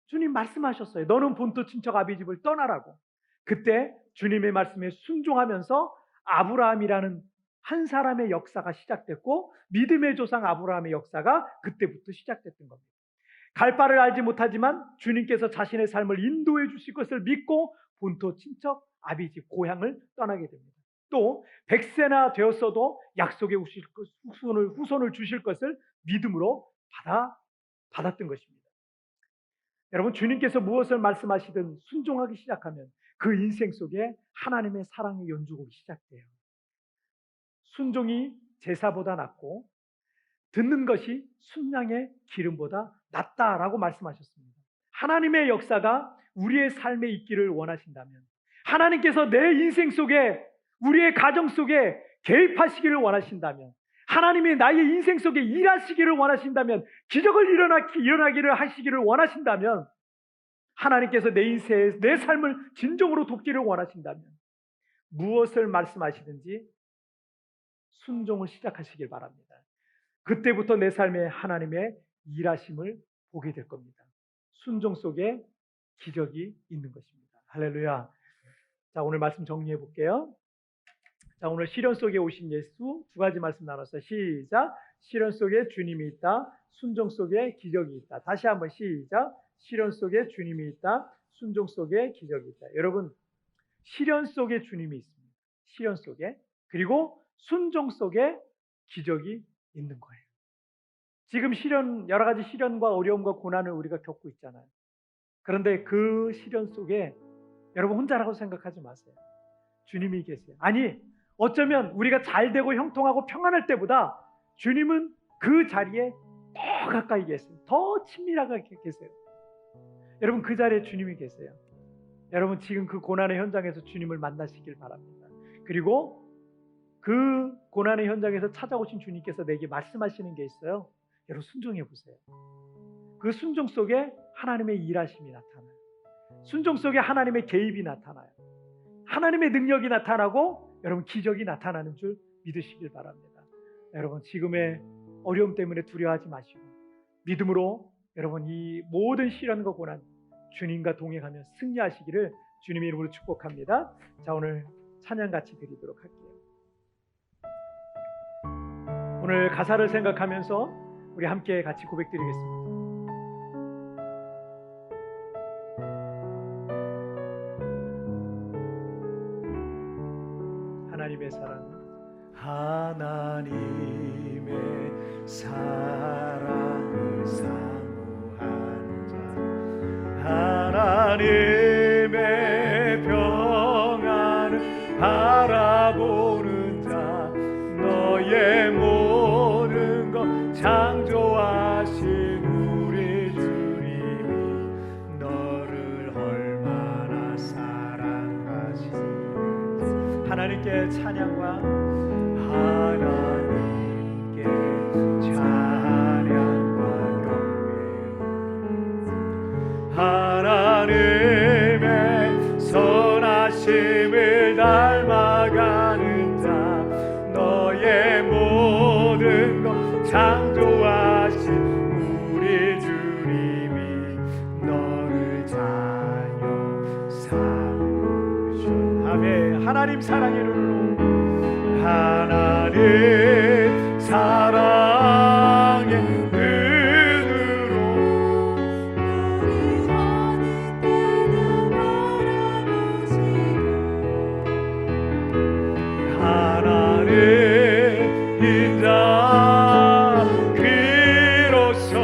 주님 말씀하셨어요. 너는 본토 친척 아비집을 떠나라고. 그때 주님의 말씀에 순종하면서 아브라함이라는 한 사람의 역사가 시작됐고 믿음의 조상 아브라함의 역사가 그때부터 시작됐던 겁니다. 갈 바를 알지 못하지만 주님께서 자신의 삶을 인도해 주실 것을 믿고 본토 친척 아비집 고향을 떠나게 됩니다. 또 100세나 되었어도 약속의 후손을 주실 것을 믿음으로 받았던 것입니다. 여러분, 주님께서 무엇을 말씀하시든 순종하기 시작하면 그 인생 속에 하나님의 사랑의 연주곡이 시작돼요. 순종이 제사보다 낫고 듣는 것이 순양의 기름보다 낫다라고 말씀하셨습니다. 하나님의 역사가 우리의 삶에 있기를 원하신다면, 하나님께서 내 인생 속에, 우리의 가정 속에 개입하시기를 원하신다면, 하나님이 나의 인생 속에 일하시기를 원하신다면, 기적을 일어나기를 하시기를 원하신다면, 하나님께서 내 인생에 내 삶을 진정으로 돕기를 원하신다면 무엇을 말씀하시든지 순종을 시작하시길 바랍니다. 그때부터 내 삶에 하나님의 일하심을 보게 될 겁니다. 순종 속에 기적이 있는 것입니다. 할렐루야. 자, 오늘 말씀 정리해 볼게요. 자, 오늘 시련 속에 오신 예수 두 가지 말씀 나눴어요. 시작. 시련 속에 주님이 있다. 순종 속에 기적이 있다. 다시 한번 시작. 시련 속에 주님이 있다. 순종 속에 기적이 있다. 여러분, 시련 속에 주님이 있습니다. 시련 속에. 그리고 순종 속에 기적이 있는 거예요. 지금 시련, 여러 가지 시련과 어려움과 고난을 우리가 겪고 있잖아요. 그런데 그 시련 속에 여러분 혼자라고 생각하지 마세요. 주님이 계세요. 아니, 어쩌면 우리가 잘 되고 형통하고 평안할 때보다 주님은 그 자리에 더 가까이 계세요. 더 친밀하게 계세요. 여러분, 그 자리에 주님이 계세요. 여러분, 지금 그 고난의 현장에서 주님을 만나시길 바랍니다. 그리고 그 고난의 현장에서 찾아오신 주님께서 내게 말씀하시는 게 있어요. 여러분, 순종해 보세요. 그 순종 속에 하나님의 일하심이 나타나요. 순종 속에 하나님의 개입이 나타나요. 하나님의 능력이 나타나고 여러분, 기적이 나타나는 줄 믿으시길 바랍니다. 여러분, 지금의 어려움 때문에 두려워하지 마시고 믿음으로 여러분, 이 모든 시련과 고난 주님과 동행하며 승리하시기를 주님의 이름으로 축복합니다. 자, 오늘 찬양 같이 드리도록 할게요. 오늘 가사를 생각하면서 우리 함께 같이 고백드리겠습니다. 하나님의 사랑, 하나님의 사랑을 사모하는 자, 하나님의 평안을 바라보는 자, 너의 모든 것 창조하신 우리 주님이 너를 얼마나 사랑하시는지 하나님께 찬양과 하나님께 찬양과 경배 하나님의 선하심을 닮아가는 자 너의 모든 것 창조하신 우리 주님이 너를 자녀 삼으셨 아멘. 하나님 사랑의 눈으로 하나님 사랑의 눈으로 우리 어느 때나 바라보시고 하나님 인자 그로서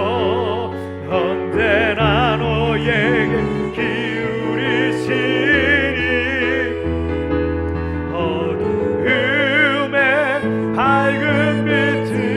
언제나 너에게 기울이시니 어둠에 밝은 빛을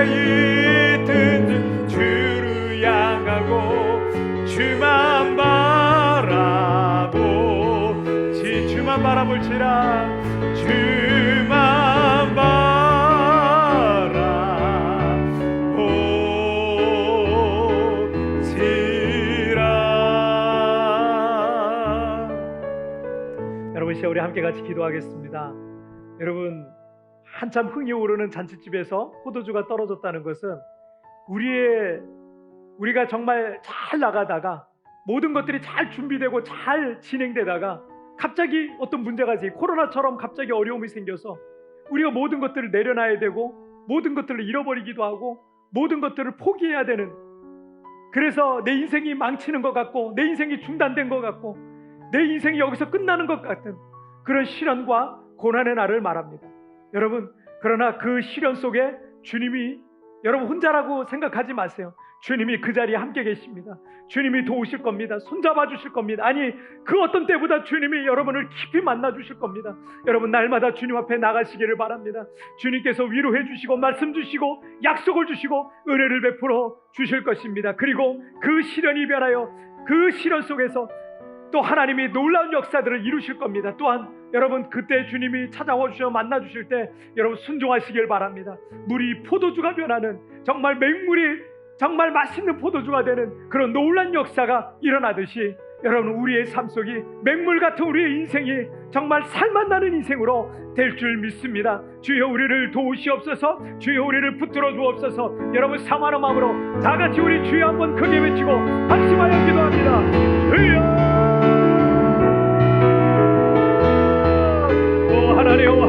있든지 주를 향하고 주만 바라보지. 주만 바라볼지라. 주만 바라보지라. 여러분, 시간 우리 함께 같이 기도하겠습니다. 여러분, 한참 흥이 오르는 잔치집에서 포도주가 떨어졌다는 것은 우리가 정말 잘 나가다가 모든 것들이 잘 준비되고 잘 진행되다가 갑자기 어떤 문제가 생기, 코로나처럼 갑자기 어려움이 생겨서 우리가 모든 것들을 내려놔야 되고 모든 것들을 잃어버리기도 하고 모든 것들을 포기해야 되는, 그래서 내 인생이 망치는 것 같고 내 인생이 중단된 것 같고 내 인생이 여기서 끝나는 것 같은 그런 시련과 고난의 날을 말합니다. 여러분, 그러나 그 시련 속에 주님이, 여러분 혼자라고 생각하지 마세요. 주님이 그 자리에 함께 계십니다. 주님이 도우실 겁니다. 손잡아 주실 겁니다. 아니, 그 어떤 때보다 주님이 여러분을 깊이 만나 주실 겁니다. 여러분, 날마다 주님 앞에 나가시기를 바랍니다. 주님께서 위로해 주시고 말씀 주시고 약속을 주시고 은혜를 베풀어 주실 것입니다. 그리고 그 시련이 변하여 그 시련 속에서 또 하나님이 놀라운 역사들을 이루실 겁니다. 또한 여러분, 그때 주님이 찾아와 주셔 만나 주실 때 여러분 순종하시길 바랍니다. 물이 포도주가 변하는, 정말 맹물이 정말 맛있는 포도주가 되는 그런 놀라운 역사가 일어나듯이 여러분, 우리의 삶 속이 맹물 같은 우리의 인생이 정말 살맛나는 인생으로 될 줄 믿습니다. 주여 우리를 도우시옵소서. 주여 우리를 붙들어 주옵소서. 여러분, 사모하는 마음으로 다 같이 우리 주여 한번 크게 외치고 한심하여 기도합니다. 주여!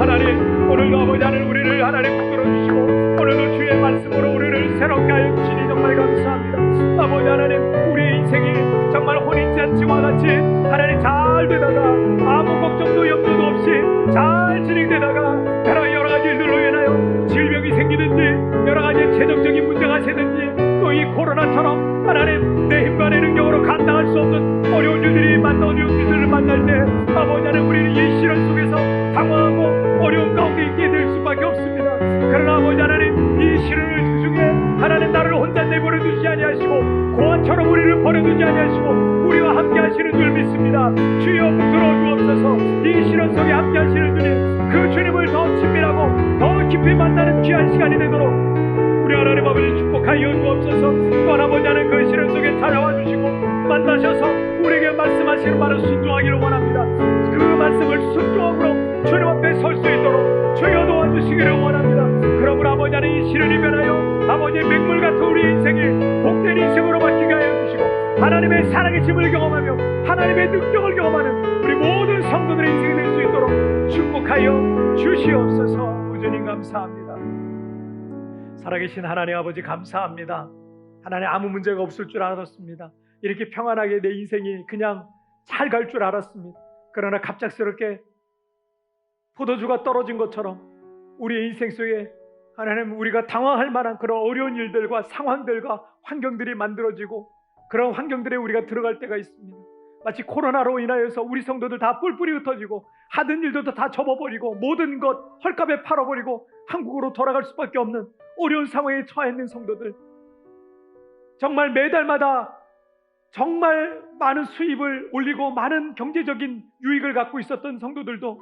하나님, 오늘도 아버지 하나님 우리를 하나님 붙들어 주시고 오늘도 주의 말씀으로 우리를 새롭게 하여 주시니 정말 감사합니다. 아버지 하나님, 우리의 인생이 정말 혼인잔치와 같이 하나님 잘 되다가 아무 걱정도 염려도 없이 잘 진행되다가 여러 가지 일들로 인하여 질병이 생기든지 여러 가지 재정적인 문제가 생기든지 또 이 코로나처럼 하나님 내 힘과 내 능력으로 감당할 수 없는 어려운 일들을 만날 때 아버지 하나님, 우리는 이 시련 속에서 당황하고 어려운 가운데 있게 될 수밖에 없습니다. 그러나 아버지 하나님, 이 시련을 중에 하나님 나를 혼자 내버려 두지 아니하시고 고아처럼 우리를 버려두지 아니하시고 우리와 함께 하시는 줄 믿습니다. 주여 붙들어 주옵소서. 이 시련 속에 함께 하시는 주님, 그 주님을 더 친밀하고 더 깊이 만나는 귀한 시간이 되도록 우리 하나님 아버지 축복하여 주옵소서. 또한 아버지 하나님, 그 시련 속에 찾아와 주시고 만나셔서 우리에게 말씀하시는 말을 순종하기를 원합니다. 그 말씀을 순종함으로 주님 앞에 설 수 있도록 주여 도와주시기를 원합니다. 그러므로 아버지 하나님, 이 시련이 변하여 아버지의 맹물 같은 우리 인생이 복된 인생으로 바뀌게 하여 주시고 하나님의 살아계심을 경험하며 하나님의 능력을 경험하는 우리 모든 성도들의 인생이 될 수 있도록 축복하여 주시옵소서. 주님 감사합니다. 살아계신 하나님 아버지 감사합니다. 하나님, 아무 문제가 없을 줄 알았습니다. 이렇게 평안하게 내 인생이 그냥 잘 갈 줄 알았습니다. 그러나 갑작스럽게 포도주가 떨어진 것처럼 우리의 인생 속에 하나님, 우리가 당황할 만한 그런 어려운 일들과 상황들과 환경들이 만들어지고 그런 환경들에 우리가 들어갈 때가 있습니다. 마치 코로나로 인하여서 우리 성도들 다 뿔뿔이 흩어지고 하던 일들도 다 접어버리고 모든 것 헐값에 팔아버리고 한국으로 돌아갈 수밖에 없는 어려운 상황에 처해 있는 성도들, 정말 매달마다 정말 많은 수입을 올리고 많은 경제적인 유익을 갖고 있었던 성도들도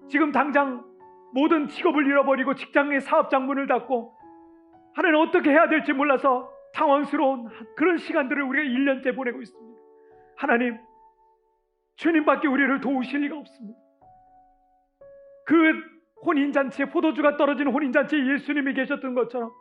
지금 당장 모든 직업을 잃어버리고 직장의 사업장 문을 닫고 하나님 어떻게 해야 될지 몰라서 당황스러운 그런 시간들을 우리가 1년째 보내고 있습니다. 하나님, 주님밖에 우리를 도우실 리가 없습니다. 그 혼인잔치에 포도주가 떨어진 혼인잔치에 예수님이 계셨던 것처럼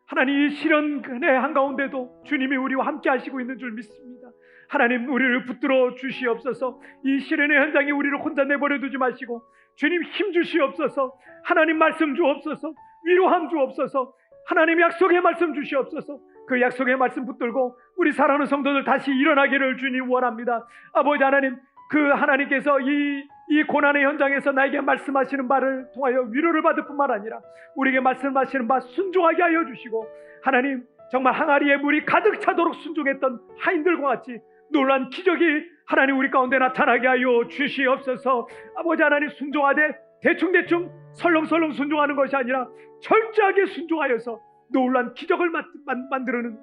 하나님, 이 시련의 한가운데도 주님이 우리와 함께 하시고 있는 줄 믿습니다. 하나님, 우리를 붙들어 주시옵소서. 이 시련의 현장에 우리를 혼자 내버려 두지 마시고 주님 힘 주시옵소서. 하나님, 말씀 주옵소서. 위로함 주옵소서. 하나님, 약속의 말씀 주시옵소서. 그 약속의 말씀 붙들고 우리 사랑하는 성도들 다시 일어나기를 주님 원합니다. 아버지 하나님, 그 하나님께서 이 고난의 현장에서 나에게 말씀하시는 바를 통하여 위로를 받을 뿐만 아니라 우리에게 말씀하시는 바 순종하게 하여 주시고 하나님, 정말 항아리에 물이 가득 차도록 순종했던 하인들과 같이 놀란 기적이 하나님 우리 가운데 나타나게 하여 주시옵소서. 아버지 하나님, 순종하되 대충대충 설렁설렁 순종하는 것이 아니라 철저하게 순종하여서 놀란 기적을 만들어는,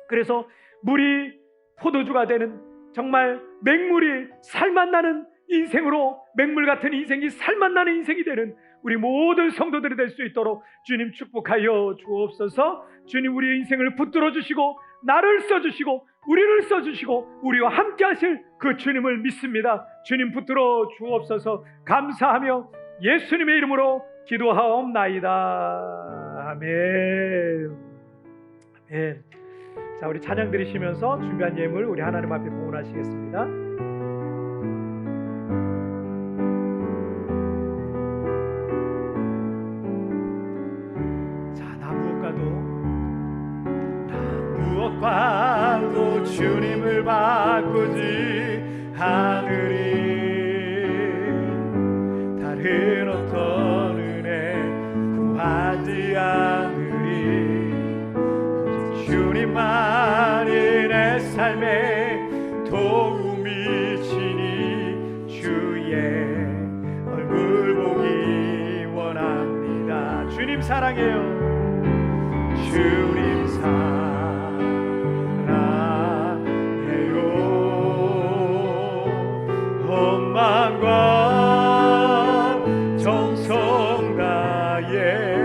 그래서 물이 포도주가 되는, 정말 맹물이 살맛나는 인생으로, 맹물 같은 인생이 살맛나는 인생이 되는 우리 모든 성도들이 될 수 있도록 주님 축복하여 주옵소서. 주님 우리의 인생을 붙들어 주시고 나를 써주시고 우리를 써주시고 우리와 함께 하실 그 주님을 믿습니다. 주님 붙들어 주옵소서. 감사하며 예수님의 이름으로 기도하옵나이다. 아멘. 아멘. 자, 우리 찬양 드리시면서 준비한 예물 우리 하나님 앞에 봉헌하시겠습니다. 자, 나 무엇과도 주님을 바꾸지 않으리. 다른 어떤 은혜 구하지 않으리. 주님만이 내 삶의 도움이시니 주의 얼굴 보기 원합니다. 주님 사랑해요. 주님 사랑해요. 온 마음과 정성 다해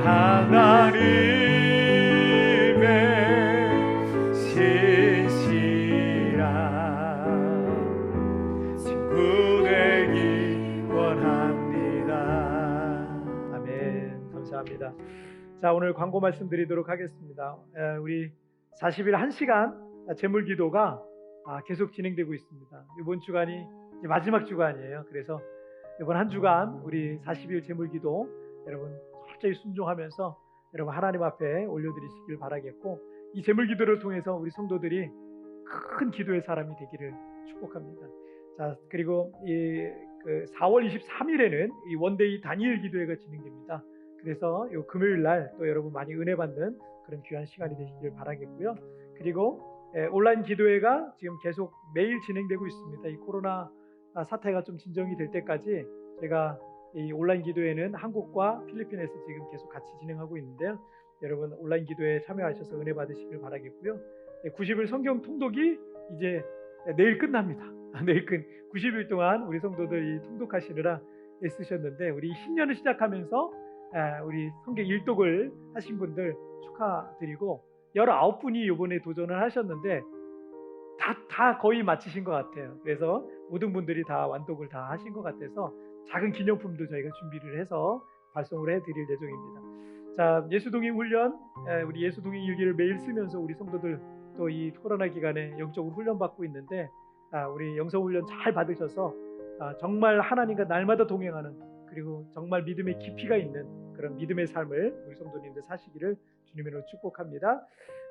하나님 자, 오늘 광고 말씀드리도록 하겠습니다. 우리 40일 1시간 제물 기도가 계속 진행되고 있습니다. 이번 주간이 이제 마지막 주간이에요. 그래서 이번 한 주간 우리 40일 제물 기도 여러분 철저히 순종하면서 여러분 하나님 앞에 올려드리시길 바라겠고, 이 제물 기도를 통해서 우리 성도들이 큰 기도의 사람이 되기를 축복합니다. 자, 그리고 이 4월 23일에는 이 원데이 다니엘 기도회가 진행됩니다. 그래서 이 금요일 날 또 여러분 많이 은혜 받는 그런 귀한 시간이 되시길 바라겠고요. 그리고 온라인 기도회가 지금 계속 매일 진행되고 있습니다. 이 코로나 사태가 좀 진정이 될 때까지 제가 이 온라인 기도회는 한국과 필리핀에서 지금 계속 같이 진행하고 있는데요. 여러분 온라인 기도회에 참여하셔서 은혜 받으시길 바라겠고요. 90일 성경 통독이 이제 내일 끝납니다. 내일 90일 동안 우리 성도들이 통독하시느라 애쓰셨는데, 우리 신년을 시작하면서 우리 성경 일독을 하신 분들 축하드리고, 19분이 이번에 도전을 하셨는데 다 거의 마치신 것 같아요. 그래서 모든 분들이 다 완독을 다 하신 것 같아서 작은 기념품도 저희가 준비를 해서 발송을 해드릴 예정입니다. 자, 예수동의 훈련, 우리 예수동의 일기를 매일 쓰면서 우리 성도들 또 이 코로나 기간에 영적으로 훈련받고 있는데, 우리 영성 훈련 잘 받으셔서 정말 하나님과 날마다 동행하는, 그리고 정말 믿음의 깊이가 있는 그런 믿음의 삶을 우리 성도님들 사시기를 주님으로 축복합니다.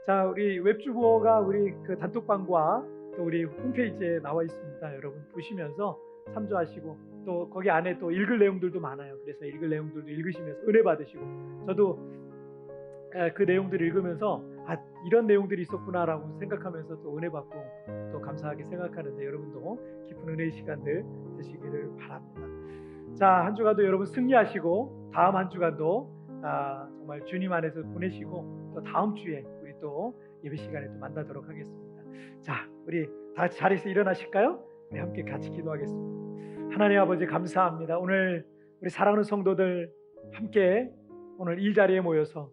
자, 우리 웹주보가 우리 그 단톡방과 또 우리 홈페이지에 나와 있습니다. 여러분 보시면서 참조하시고, 또 거기 안에 또 읽을 내용들도 많아요. 그래서 읽을 내용들도 읽으시면서 은혜 받으시고, 저도 그 내용들을 읽으면서 이런 내용들이 있었구나라고 생각하면서 또 은혜 받고 또 감사하게 생각하는데, 여러분도 깊은 은혜의 시간들 되시기를 바랍니다. 자, 한 주간도 여러분 승리하시고 다음 한 주간도 정말 주님 안에서 보내시고, 또 다음 주에 우리 또 예배 시간에 또 만나도록 하겠습니다. 자, 우리 다 같이 자리에서 일어나실까요? 우리 함께 같이 기도하겠습니다. 하나님 아버지 감사합니다. 오늘 우리 사랑하는 성도들 함께 오늘 이 자리에 모여서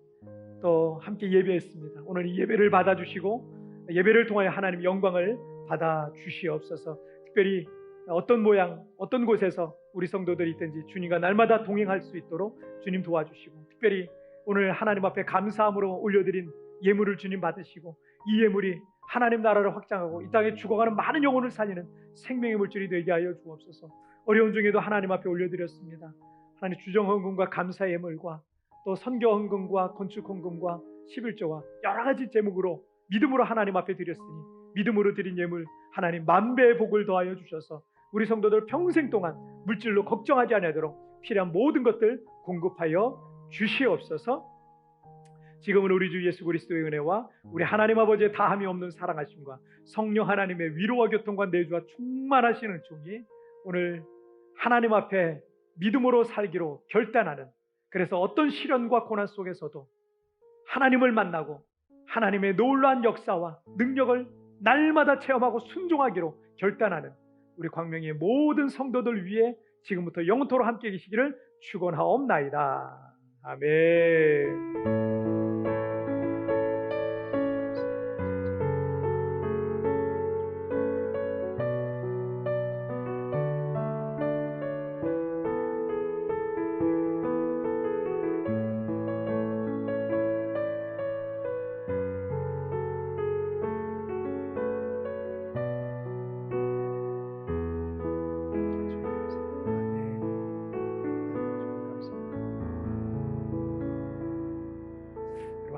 또 함께 예배했습니다. 오늘 이 예배를 받아주시고 예배를 통하여 하나님 영광을 받아주시옵소서. 특별히 어떤 모양 어떤 곳에서 우리 성도들이 있든지 주님과 날마다 동행할 수 있도록 주님 도와주시고, 특별히 오늘 하나님 앞에 감사함으로 올려드린 예물을 주님 받으시고, 이 예물이 하나님 나라를 확장하고 이 땅에 죽어가는 많은 영혼을 살리는 생명의 물줄이 되게 하여 주옵소서. 어려운 중에도 하나님 앞에 올려드렸습니다. 하나님 주정 헌금과 감사 예물과 또 선교 헌금과 건축 헌금과 11조와 여러 가지 제목으로 믿음으로 하나님 앞에 드렸으니, 믿음으로 드린 예물 하나님 만배의 복을 더하여 주셔서 우리 성도들 평생 동안 물질로 걱정하지 않도록 필요한 모든 것들 공급하여 주시옵소서. 지금은 우리 주 예수 그리스도의 은혜와 우리 하나님 아버지의 다함이 없는 사랑하심과 성령 하나님의 위로와 교통과 내주와 충만하시는 종이 오늘 하나님 앞에 믿음으로 살기로 결단하는 그래서 어떤 시련과 고난 속에서도 하나님을 만나고 하나님의 놀라운 역사와 능력을 날마다 체험하고 순종하기로 결단하는 우리 광명의 모든 성도들 위해 지금부터 영원토록 함께 계시기를 축원하옵나이다. 아멘.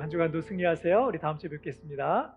한 주간도 승리하세요. 우리 다음 주에 뵙겠습니다.